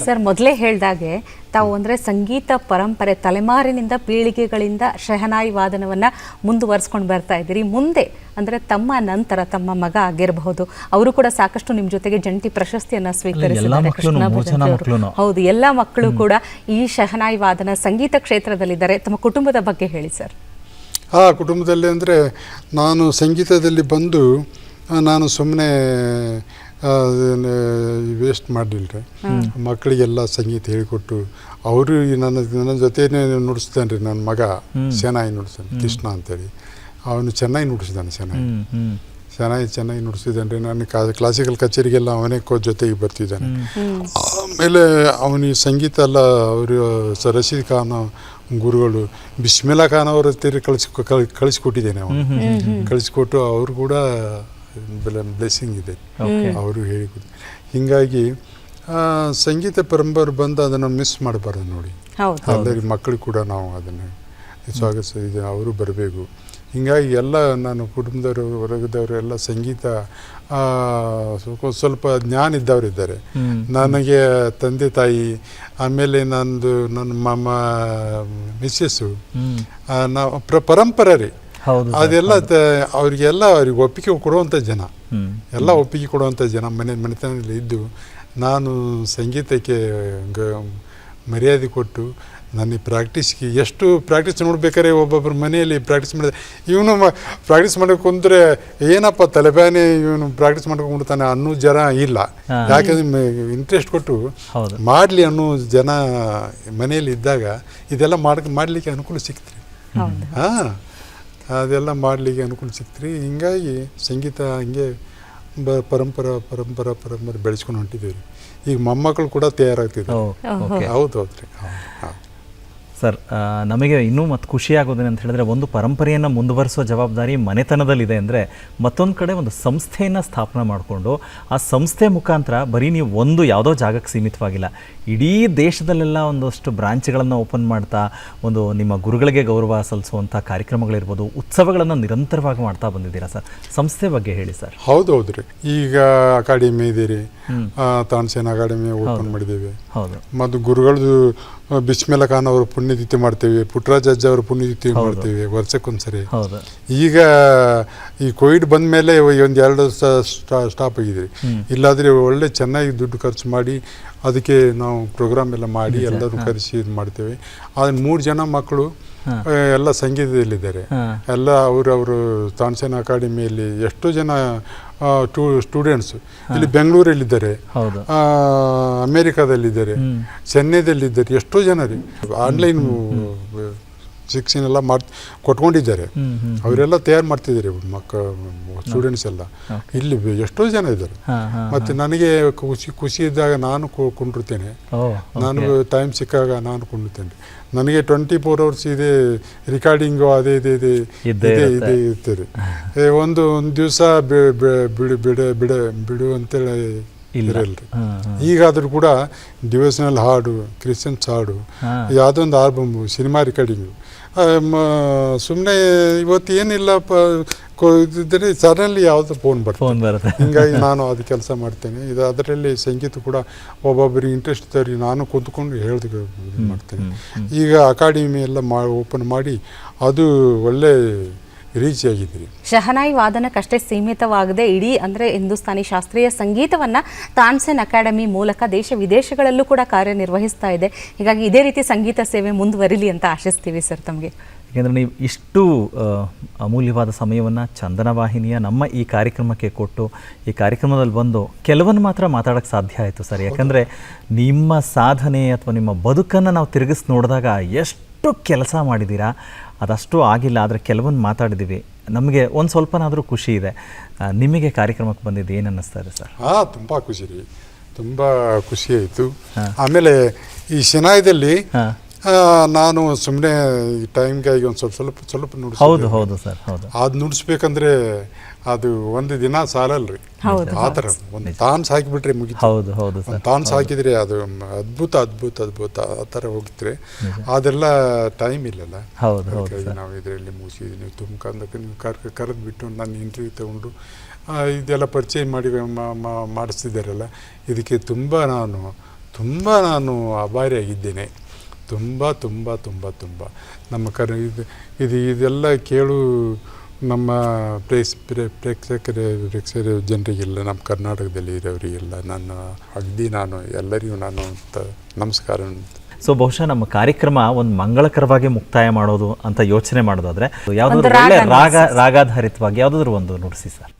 ಸರ್ ಮೊದಲೇ ಹೇಳ್ದಾಗೆ ತಾವು ಅಂದರೆ ಸಂಗೀತ ಪರಂಪರೆ ತಲೆಮಾರಿನಿಂದ ಪೀಳಿಗೆಗಳಿಂದ ಶಹನಾಯಿ ವಾದನವನ್ನು ಮುಂದುವರಿಸ್ಕೊಂಡು ಬರ್ತಾ ಇದ್ದೀರಿ. ಮುಂದೆ ಅಂದರೆ ತಮ್ಮ ನಂತರ ತಮ್ಮ ಮಗ ಆಗಿರಬಹುದು, ಅವರು ಕೂಡ ಸಾಕಷ್ಟು ನಿಮ್ಮ ಜೊತೆಗೆ ಜಂಟಿ ಪ್ರಶಸ್ತಿಯನ್ನು ಸ್ವೀಕರಿಸಿದ್ದಾರೆ. ಕೃಷ್ಣ ಭಜಂತ್ರಿ ಅವರು. ಹೌದು, ಎಲ್ಲ ಮಕ್ಕಳು ಕೂಡ ಈ ಶಹನಾಯಿ ವಾದನ ಸಂಗೀತ ಕ್ಷೇತ್ರದಲ್ಲಿದ್ದಾರೆ. ತಮ್ಮ ಕುಟುಂಬದ ಬಗ್ಗೆ ಹೇಳಿ ಸರ್. ಕುಟುಂಬದಲ್ಲಿ ಅಂದರೆ ನಾನು ಸಂಗೀತದಲ್ಲಿ ಬಂದು ನಾನು ಸುಮ್ಮನೆ ವೇಸ್ಟ್ ಮಾಡಲಿಲ್ಲ ರೀ. ಮಕ್ಕಳಿಗೆಲ್ಲ ಸಂಗೀತ ಹೇಳಿಕೊಟ್ಟು ಅವರು ನನ್ನ ಜೊತೆನೇ ನುಡಿಸ್ತಾನೆ ರೀ. ನನ್ನ ಮಗ ಚೆನ್ನಾಗಿ ನುಡಿಸ್ತಾನೆ, ಕೃಷ್ಣ ಅಂತೇಳಿ. ಅವನು ಚೆನ್ನಾಗಿ ನುಡಿಸಿದ್ದಾನೆ, ಚೆನ್ನಾಗಿ ನುಡಿಸಿದ್ದಾನೆ ರೀ. ನಾನು ಕ್ಲಾಸಿಕಲ್ ಕಚೇರಿಗೆಲ್ಲ ಅವನೇ ಜೊತೆಗೆ ಬರ್ತಿದ್ದಾನೆ. ಆಮೇಲೆ ಅವನಿಗೆ ಸಂಗೀತ ಎಲ್ಲ ಅವರು ರಶೀದ್ ಖಾನ್ ಗುರುಗಳು ಬಿಸ್ಮಿಲ್ಲಾ ಖಾನ್ ಅವರ ತೀರಿ ಕಳಿಸ್ಕೊಟ್ಟಿದ್ದೇನೆ. ಅವನು ಕಳಿಸ್ಕೊಟ್ಟು ಅವರು ಕೂಡ ಬ್ಲೆಸ್ಸಿಂಗ್ ಇದೆ, ಅವರು ಹೇಳಿಕೊಟ್ಟು. ಹೀಗಾಗಿ ಸಂಗೀತ ಪರಂಪರೆ ಬಂದು ಅದನ್ನು ಮಿಸ್ ಮಾಡಬಾರ್ದು ನೋಡಿ. ಎಲ್ಲರಿ ಮಕ್ಕಳು ಕೂಡ ನಾವು ಅದನ್ನು ಸ್ವಾಗತಿಸಿದ, ಅವರು ಬರಬೇಕು. ಹೀಗಾಗಿ ಎಲ್ಲ ನಾನು ಕುಟುಂಬದವರು ಹೊರಗದವರು ಎಲ್ಲ ಸಂಗೀತ ಸ್ವಲ್ಪ ಜ್ಞಾನ ಇದ್ದವರಿದ್ದಾರೆ. ನನಗೆ ತಂದೆ ತಾಯಿ, ಆಮೇಲೆ ನನ್ನ ಮಾಮ ಮಿಸ್ಸಸ್ಸು, ನಾವು ಪರಂಪರೆ ರೀ ಅದೆಲ್ಲ ಅವ್ರಿಗೆ ಒಪ್ಪಿಗೆ ಕೊಡುವಂಥ ಜನ, ಎಲ್ಲ ಒಪ್ಪಿಗೆ ಕೊಡುವಂಥ ಜನ ಮನೆತನದಲ್ಲಿ ಇದ್ದು ನಾನು ಸಂಗೀತಕ್ಕೆ ಮರ್ಯಾದೆ ಕೊಟ್ಟು ನನಗೆ ಪ್ರಾಕ್ಟೀಸ್ಗೆ ಎಷ್ಟು ಪ್ರಾಕ್ಟೀಸ್ ನೋಡ್ಬೇಕಾದ್ರೆ ಒಬ್ಬೊಬ್ಬರು ಮನೆಯಲ್ಲಿ ಪ್ರಾಕ್ಟೀಸ್ ಮಾಡಿದೆ. ಇವನು ಪ್ರಾಕ್ಟೀಸ್ ಮಾಡೋಕೆ ಕುಂತ್ರೆ ಏನಪ್ಪ ತಲೆಬ್ಯಾನೆ, ಇವನು ಪ್ರಾಕ್ಟೀಸ್ ಮಾಡ್ಕೊಂಡ್ಬಿಡ್ತಾನೆ ಅನ್ನೋ ಜನ ಇಲ್ಲ. ಯಾಕಂದ್ರೆ ಇಂಟ್ರೆಸ್ಟ್ ಕೊಟ್ಟು ಮಾಡಲಿ ಅನ್ನೋ ಜನ ಮನೆಯಲ್ಲಿ ಇದ್ದಾಗ ಇದೆಲ್ಲ ಮಾಡಲಿಕ್ಕೆ ಅನುಕೂಲ ಸಿಕ್ತ್ರಿ. ಅದೆಲ್ಲ ಮಾಡಲಿಕ್ಕೆ ಅನುಕೂಲ ಸಿಕ್ತ್ರಿ. ಹಿಂಗಾಗಿ ಸಂಗೀತ ಹಂಗೆ ಪರಂಪರೆ ಬೆಳೆಸ್ಕೊಂಡು ಹೊಂಟಿದ್ದೀವಿ ರೀ. ಈಗ ಮೊಮ್ಮಕ್ಕಳು ಕೂಡ ತಯಾರಾಗ್ತಿದ್ದಾರೆ. ಹೌದು ರೀ. ಸರ್, ನಮಗೆ ಇನ್ನೂ ಮತ್ತು ಖುಷಿಯಾಗೋದೇನು ಅಂತ ಹೇಳಿದ್ರೆ, ಒಂದು ಪರಂಪರೆಯನ್ನು ಮುಂದುವರಿಸುವ ಜವಾಬ್ದಾರಿ ಮನೆತನದಲ್ಲಿದೆ ಅಂದರೆ, ಮತ್ತೊಂದು ಕಡೆ ಒಂದು ಸಂಸ್ಥೆಯನ್ನು ಸ್ಥಾಪನೆ ಮಾಡಿಕೊಂಡು ಆ ಸಂಸ್ಥೆ ಮುಖಾಂತರ ಬರೀ ನೀವು ಒಂದು ಯಾವುದೋ ಜಾಗಕ್ಕೆ ಸೀಮಿತವಾಗಿಲ್ಲ, ಇಡೀ ದೇಶದಲ್ಲೆಲ್ಲ ಒಂದಷ್ಟು ಬ್ರಾಂಚ್ಗಳನ್ನು ಓಪನ್ ಮಾಡ್ತಾ ಒಂದು ನಿಮ್ಮ ಗುರುಗಳಿಗೆ ಗೌರವ ಸಲ್ಲಿಸುವಂಥ ಕಾರ್ಯಕ್ರಮಗಳಿರ್ಬೋದು, ಉತ್ಸವಗಳನ್ನು ನಿರಂತರವಾಗಿ ಮಾಡ್ತಾ ಬಂದಿದ್ದೀರಾ ಸರ್. ಸಂಸ್ಥೆ ಬಗ್ಗೆ ಹೇಳಿ ಸರ್. ಹೌದೌದು ರೀ. ಈಗ ಅಕಾಡೆಮಿ ಇದೆ ರೀ, ತಾನ್ಸೇನ್ ಅಕಾಡೆಮಿ ಓಪನ್ ಮಾಡಿದ್ದೇವೆ. ಹೌದು. ಮತ್ತು ಗುರುಗಳದ್ದು ಬಿಸ್ಮಿಲ್ಲಾ ಖಾನ್ ಅವರು ಪುಣ್ಯತಿಥಿ ಮಾಡ್ತೇವೆ, ಪುಟ್ಟರಾಜ್ ಅಜ್ಜ ಅವರು ಪುಣ್ಯತಿಥಿ ಮಾಡ್ತೇವೆ ವರ್ಷಕ್ಕೊಂದ್ಸರಿ. ಈಗ ಈ ಕೋವಿಡ್ ಬಂದ ಮೇಲೆ ಒಂದು 2 ಸ್ಟಾಪ್ ಆಗಿದೆ. ಇಲ್ಲಾದರೆ ಒಳ್ಳೆ ಚೆನ್ನಾಗಿ ದುಡ್ಡು ಖರ್ಚು ಮಾಡಿ ಅದಕ್ಕೆ ನಾವು ಪ್ರೋಗ್ರಾಮ್ ಎಲ್ಲ ಮಾಡಿ ಎಲ್ಲರೂ ಕರೆಸಿ ಇದು ಮಾಡ್ತೇವೆ. ಆದರೆ 3 ಜನ ಮಕ್ಕಳು ಎಲ್ಲ ಸಂಗೀತದಲ್ಲಿದ್ದಾರೆ. ಎಲ್ಲ ಅವರು ತಾನ್ಸೇನ್ ಅಕಾಡೆಮಿಯಲ್ಲಿ ಎಷ್ಟೋ ಜನ ಸ್ಟೂಡೆಂಟ್ಸ್ ಇಲ್ಲಿ ಬೆಂಗಳೂರಲ್ಲಿದ್ದಾರೆ, ಅಮೇರಿಕಾದಲ್ಲಿದ್ದಾರೆ, ಚೆನ್ನೈದಲ್ಲಿದ್ದಾರೆ, ಎಷ್ಟೋ ಜನ ರೀ ಆನ್ಲೈನ್ ಶಿಕ್ಷಣ ಎಲ್ಲ ಕೊಟ್ಕೊಂಡಿದ್ದಾರೆ. ಅವರೆಲ್ಲ ತಯಾರು ಮಾಡ್ತಿದ್ದಾರೆ ಸ್ಟೂಡೆಂಟ್ಸ್ ಎಲ್ಲ. ಇಲ್ಲಿ ಎಷ್ಟೋ ಜನ ಇದ್ದಾರೆ. ಮತ್ತು ನನಗೆ ಖುಷಿ ಇದ್ದಾಗ ನಾನು ಕುಂಡಿರ್ತೇನೆ, ನಾನು ಟೈಮ್ ಸಿಕ್ಕಾಗ ನಾನು ಕುಂಡಿರ್ತೇನೆ. ನನಗೆ 24 hours ಇದೆ ರಿಕಾರ್ಡಿಂಗು, ಅದೇ ಇರ್ತಾರೆ. ಒಂದು ದಿವಸ ಬಿಡು ಅಂತೇಳಿ ಇರಲ್ರಿ. ಈಗಾದರೂ ಕೂಡ ಡಿವೋಷನಲ್ ಹಾಡು, ಕ್ರಿಶ್ಚಿಯನ್ಸ್ ಹಾಡು, ಯಾವುದೊಂದು ಆಲ್ಬಮ್ಮು, ಸಿನಿಮಾ ರೆಕಾರ್ಡಿಂಗು. ಸುಮ್ಮನೆ ಇವತ್ತು ಏನಿಲ್ಲಪ್ಪ ಇದ್ದರೆ ಸಡನ್ಲಿ ಯಾವುದೋ ಫೋನ್ ಬರುತ್ತೆ. ಹಿಂಗಾಗಿ ನಾನು ಅದು ಕೆಲಸ ಮಾಡ್ತೇನೆ. ಅದರಲ್ಲಿ ಸಂಗೀತ ಕೂಡ ಒಬ್ಬೊಬ್ಬರಿಗೆ ಇಂಟ್ರೆಸ್ಟ್ ಇದ್ದಾರೆ, ನಾನು ಕೂತ್ಕೊಂಡು ಇದು ಮಾಡ್ತೇನೆ. ಈಗ ಅಕಾಡೆಮಿ ಎಲ್ಲ ಓಪನ್ ಮಾಡಿ ಅದು ಒಳ್ಳೆ ರೀಚ್ ಆಗಿದ್ದೀರಿ. ಶಹನಾಯಿ ವಾದನಕ್ಕಷ್ಟೇ ಸೀಮಿತವಾಗದೆ ಇಡೀ ಅಂದರೆ ಹಿಂದೂಸ್ತಾನಿ ಶಾಸ್ತ್ರೀಯ ಸಂಗೀತವನ್ನು ತಾನ್ಸೇನ್ ಅಕಾಡೆಮಿ ಮೂಲಕ ದೇಶ ವಿದೇಶಗಳಲ್ಲೂ ಕೂಡ ಕಾರ್ಯನಿರ್ವಹಿಸ್ತಾ ಇದೆ. ಹೀಗಾಗಿ ಇದೇ ರೀತಿ ಸಂಗೀತ ಸೇವೆ ಮುಂದುವರಿಲಿ ಅಂತ ಆಶಿಸ್ತೀವಿ ಸರ್ ತಮಗೆ. ಯಾಕೆಂದರೆ ನೀವು ಇಷ್ಟು ಅಮೂಲ್ಯವಾದ ಸಮಯವನ್ನು ಚಂದನ ವಾಹಿನಿಯ ನಮ್ಮ ಈ ಕಾರ್ಯಕ್ರಮಕ್ಕೆ ಕೊಟ್ಟು ಈ ಕಾರ್ಯಕ್ರಮದಲ್ಲಿ ಬಂದು ಕೆಲವನ್ನು ಮಾತ್ರ ಮಾತಾಡೋಕ್ಕೆ ಸಾಧ್ಯ ಆಯಿತು ಸರ್. ಯಾಕಂದರೆ ನಿಮ್ಮ ಸಾಧನೆ ಅಥವಾ ನಿಮ್ಮ ಬದುಕನ್ನು ನಾವು ತಿರುಗಿಸಿ ನೋಡಿದಾಗ ಎಷ್ಟು ಕೆಲಸ ಮಾಡಿದ್ದೀರಾ, ಅದಷ್ಟು ಆಗಿಲ್ಲ, ಆದರೆ ಕೆಲವೊಂದು ಮಾತಾಡಿದ್ದೀವಿ. ನಮಗೆ ಒಂದು ಸ್ವಲ್ಪನಾದರೂ ಖುಷಿ ಇದೆ. ನಿಮಗೆ ಕಾರ್ಯಕ್ರಮಕ್ಕೆ ಬಂದಿದ್ದು ಏನು ಅನ್ನಿಸ್ತಾ ಇದೆ ಸರ್? ತುಂಬ ಖುಷಿ ರೀ, ತುಂಬ ಖುಷಿ ಆಯಿತು. ಆಮೇಲೆ ಈ ಶನಾಯದಲ್ಲಿ ನಾನು ಸುಮ್ಮನೆ ಈ ಟೈಮ್ಗಾಗಿ ಒಂದು ಸ್ವಲ್ಪ ನುಡಿಸ್. ಹೌದು ಸರ್, ಹೌದು. ಅದು ನುಡಿಸ್ಬೇಕಂದ್ರೆ ಅದು ಒಂದು ದಿನ ಸಾಲಲ್ರಿ. ಆ ಥರ ಒಂದು ತಾನ್ಸ್ ಹಾಕಿಬಿಟ್ರೆ ಮುಗಿತು. ಹೌದು ಸರ್. ತಾನ್ಸ್ ಹಾಕಿದ್ರೆ ಅದು ಅದ್ಭುತ ಆ ಥರ ಹೋಗ್ತಾರೆ. ಅದೆಲ್ಲ ಟೈಮ್ ಇಲ್ಲಲ್ಲ. ನಾವು ಇದರಲ್ಲಿ ಮುಗಿಸಿದ್ವಿ. ನೀವು ತುಮಕಂದಕ್ಕೆ ನೀವು ಕರೆದ್ಬಿಟ್ಟು ನನ್ನ ಇಂಟರ್ವ್ಯೂ ತಗೊಂಡು ಇದೆಲ್ಲ ಪರಿಚಯ ಮಾಡಿ ಮಾಡಿಸ್ತಿದ್ದಾರಲ್ಲ, ಇದಕ್ಕೆ ತುಂಬ ನಾನು ತುಂಬ ನಾನು ಆಭಾರಿಯಾಗಿದ್ದೇನೆ. ತುಂಬ ತುಂಬ ತುಂಬ ತುಂಬ ನಮ್ಮ ಇದೆಲ್ಲ ಕೇಳು ನಮ್ಮ ಪ್ರೇಕ್ಷಕರ ಜನರಿಗೆಲ್ಲ, ನಮ್ಮ ಕರ್ನಾಟಕದಲ್ಲಿ ಇರೋರಿಗೆಲ್ಲ ನಾನು ಎಲ್ಲರಿಗೂ ನಮಸ್ಕಾರ. ಸೊ ಬಹುಶಃ ನಮ್ಮ ಕಾರ್ಯಕ್ರಮ ಒಂದು ಮಂಗಳಕರವಾಗಿ ಮುಕ್ತಾಯ ಮಾಡೋದು ಅಂತ ಯೋಚನೆ ಮಾಡೋದಾದ್ರೆ ಯಾವುದಾದ್ರು ಒಂದು ಒಳ್ಳೆ ರಾಗ ರಾಗಾಧಾರಿತವಾಗಿ ಯಾವುದಾದ್ರು ಒಂದು ನುಡಿಸಿ ಸರ್.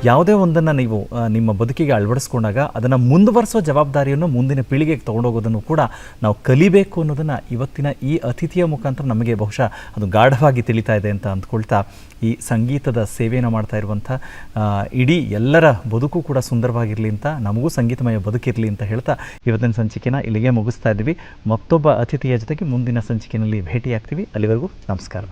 ಯಾವುದೇ ಒಂದನ್ನು ನೀವು ನಿಮ್ಮ ಬದುಕಿಗೆ ಅಳವಡಿಸ್ಕೊಂಡಾಗ ಅದನ್ನು ಮುಂದುವರಿಸೋ ಜವಾಬ್ದಾರಿಯನ್ನು ಮುಂದಿನ ಪೀಳಿಗೆಗೆ ತೊಗೊಂಡೋಗೋದನ್ನು ಕೂಡ ನಾವು ಕಲಿಬೇಕು ಅನ್ನೋದನ್ನು ಇವತ್ತಿನ ಈ ಅತಿಥಿಯ ಮುಖಾಂತರ ನಮಗೆ ಬಹುಶಃ ಅದು ಗಾಢವಾಗಿ ತಿಳಿತಾ ಇದೆ ಅಂತ ಅಂದ್ಕೊಳ್ತಾ, ಈ ಸಂಗೀತದ ಸೇವೆಯನ್ನು ಮಾಡ್ತಾ ಇರುವಂಥ ಇಡೀ ಎಲ್ಲರ ಬದುಕು ಕೂಡ ಸುಂದರವಾಗಿರಲಿ ಅಂತ, ನಮಗೂ ಸಂಗೀತಮಯ ಬದುಕಿರಲಿ ಅಂತ ಹೇಳ್ತಾ ಇವತ್ತಿನ ಸಂಚಿಕೆನ ಇಲ್ಲಿಗೆ ಮುಗಿಸ್ತಾ ಇದ್ದೀವಿ. ಮತ್ತೊಬ್ಬ ಅತಿಥಿಯ ಜೊತೆಗೆ ಮುಂದಿನ ಸಂಚಿಕೆಯಲ್ಲಿ ಭೇಟಿಯಾಗ್ತೀವಿ. ಅಲ್ಲಿವರೆಗೂ ನಮಸ್ಕಾರ.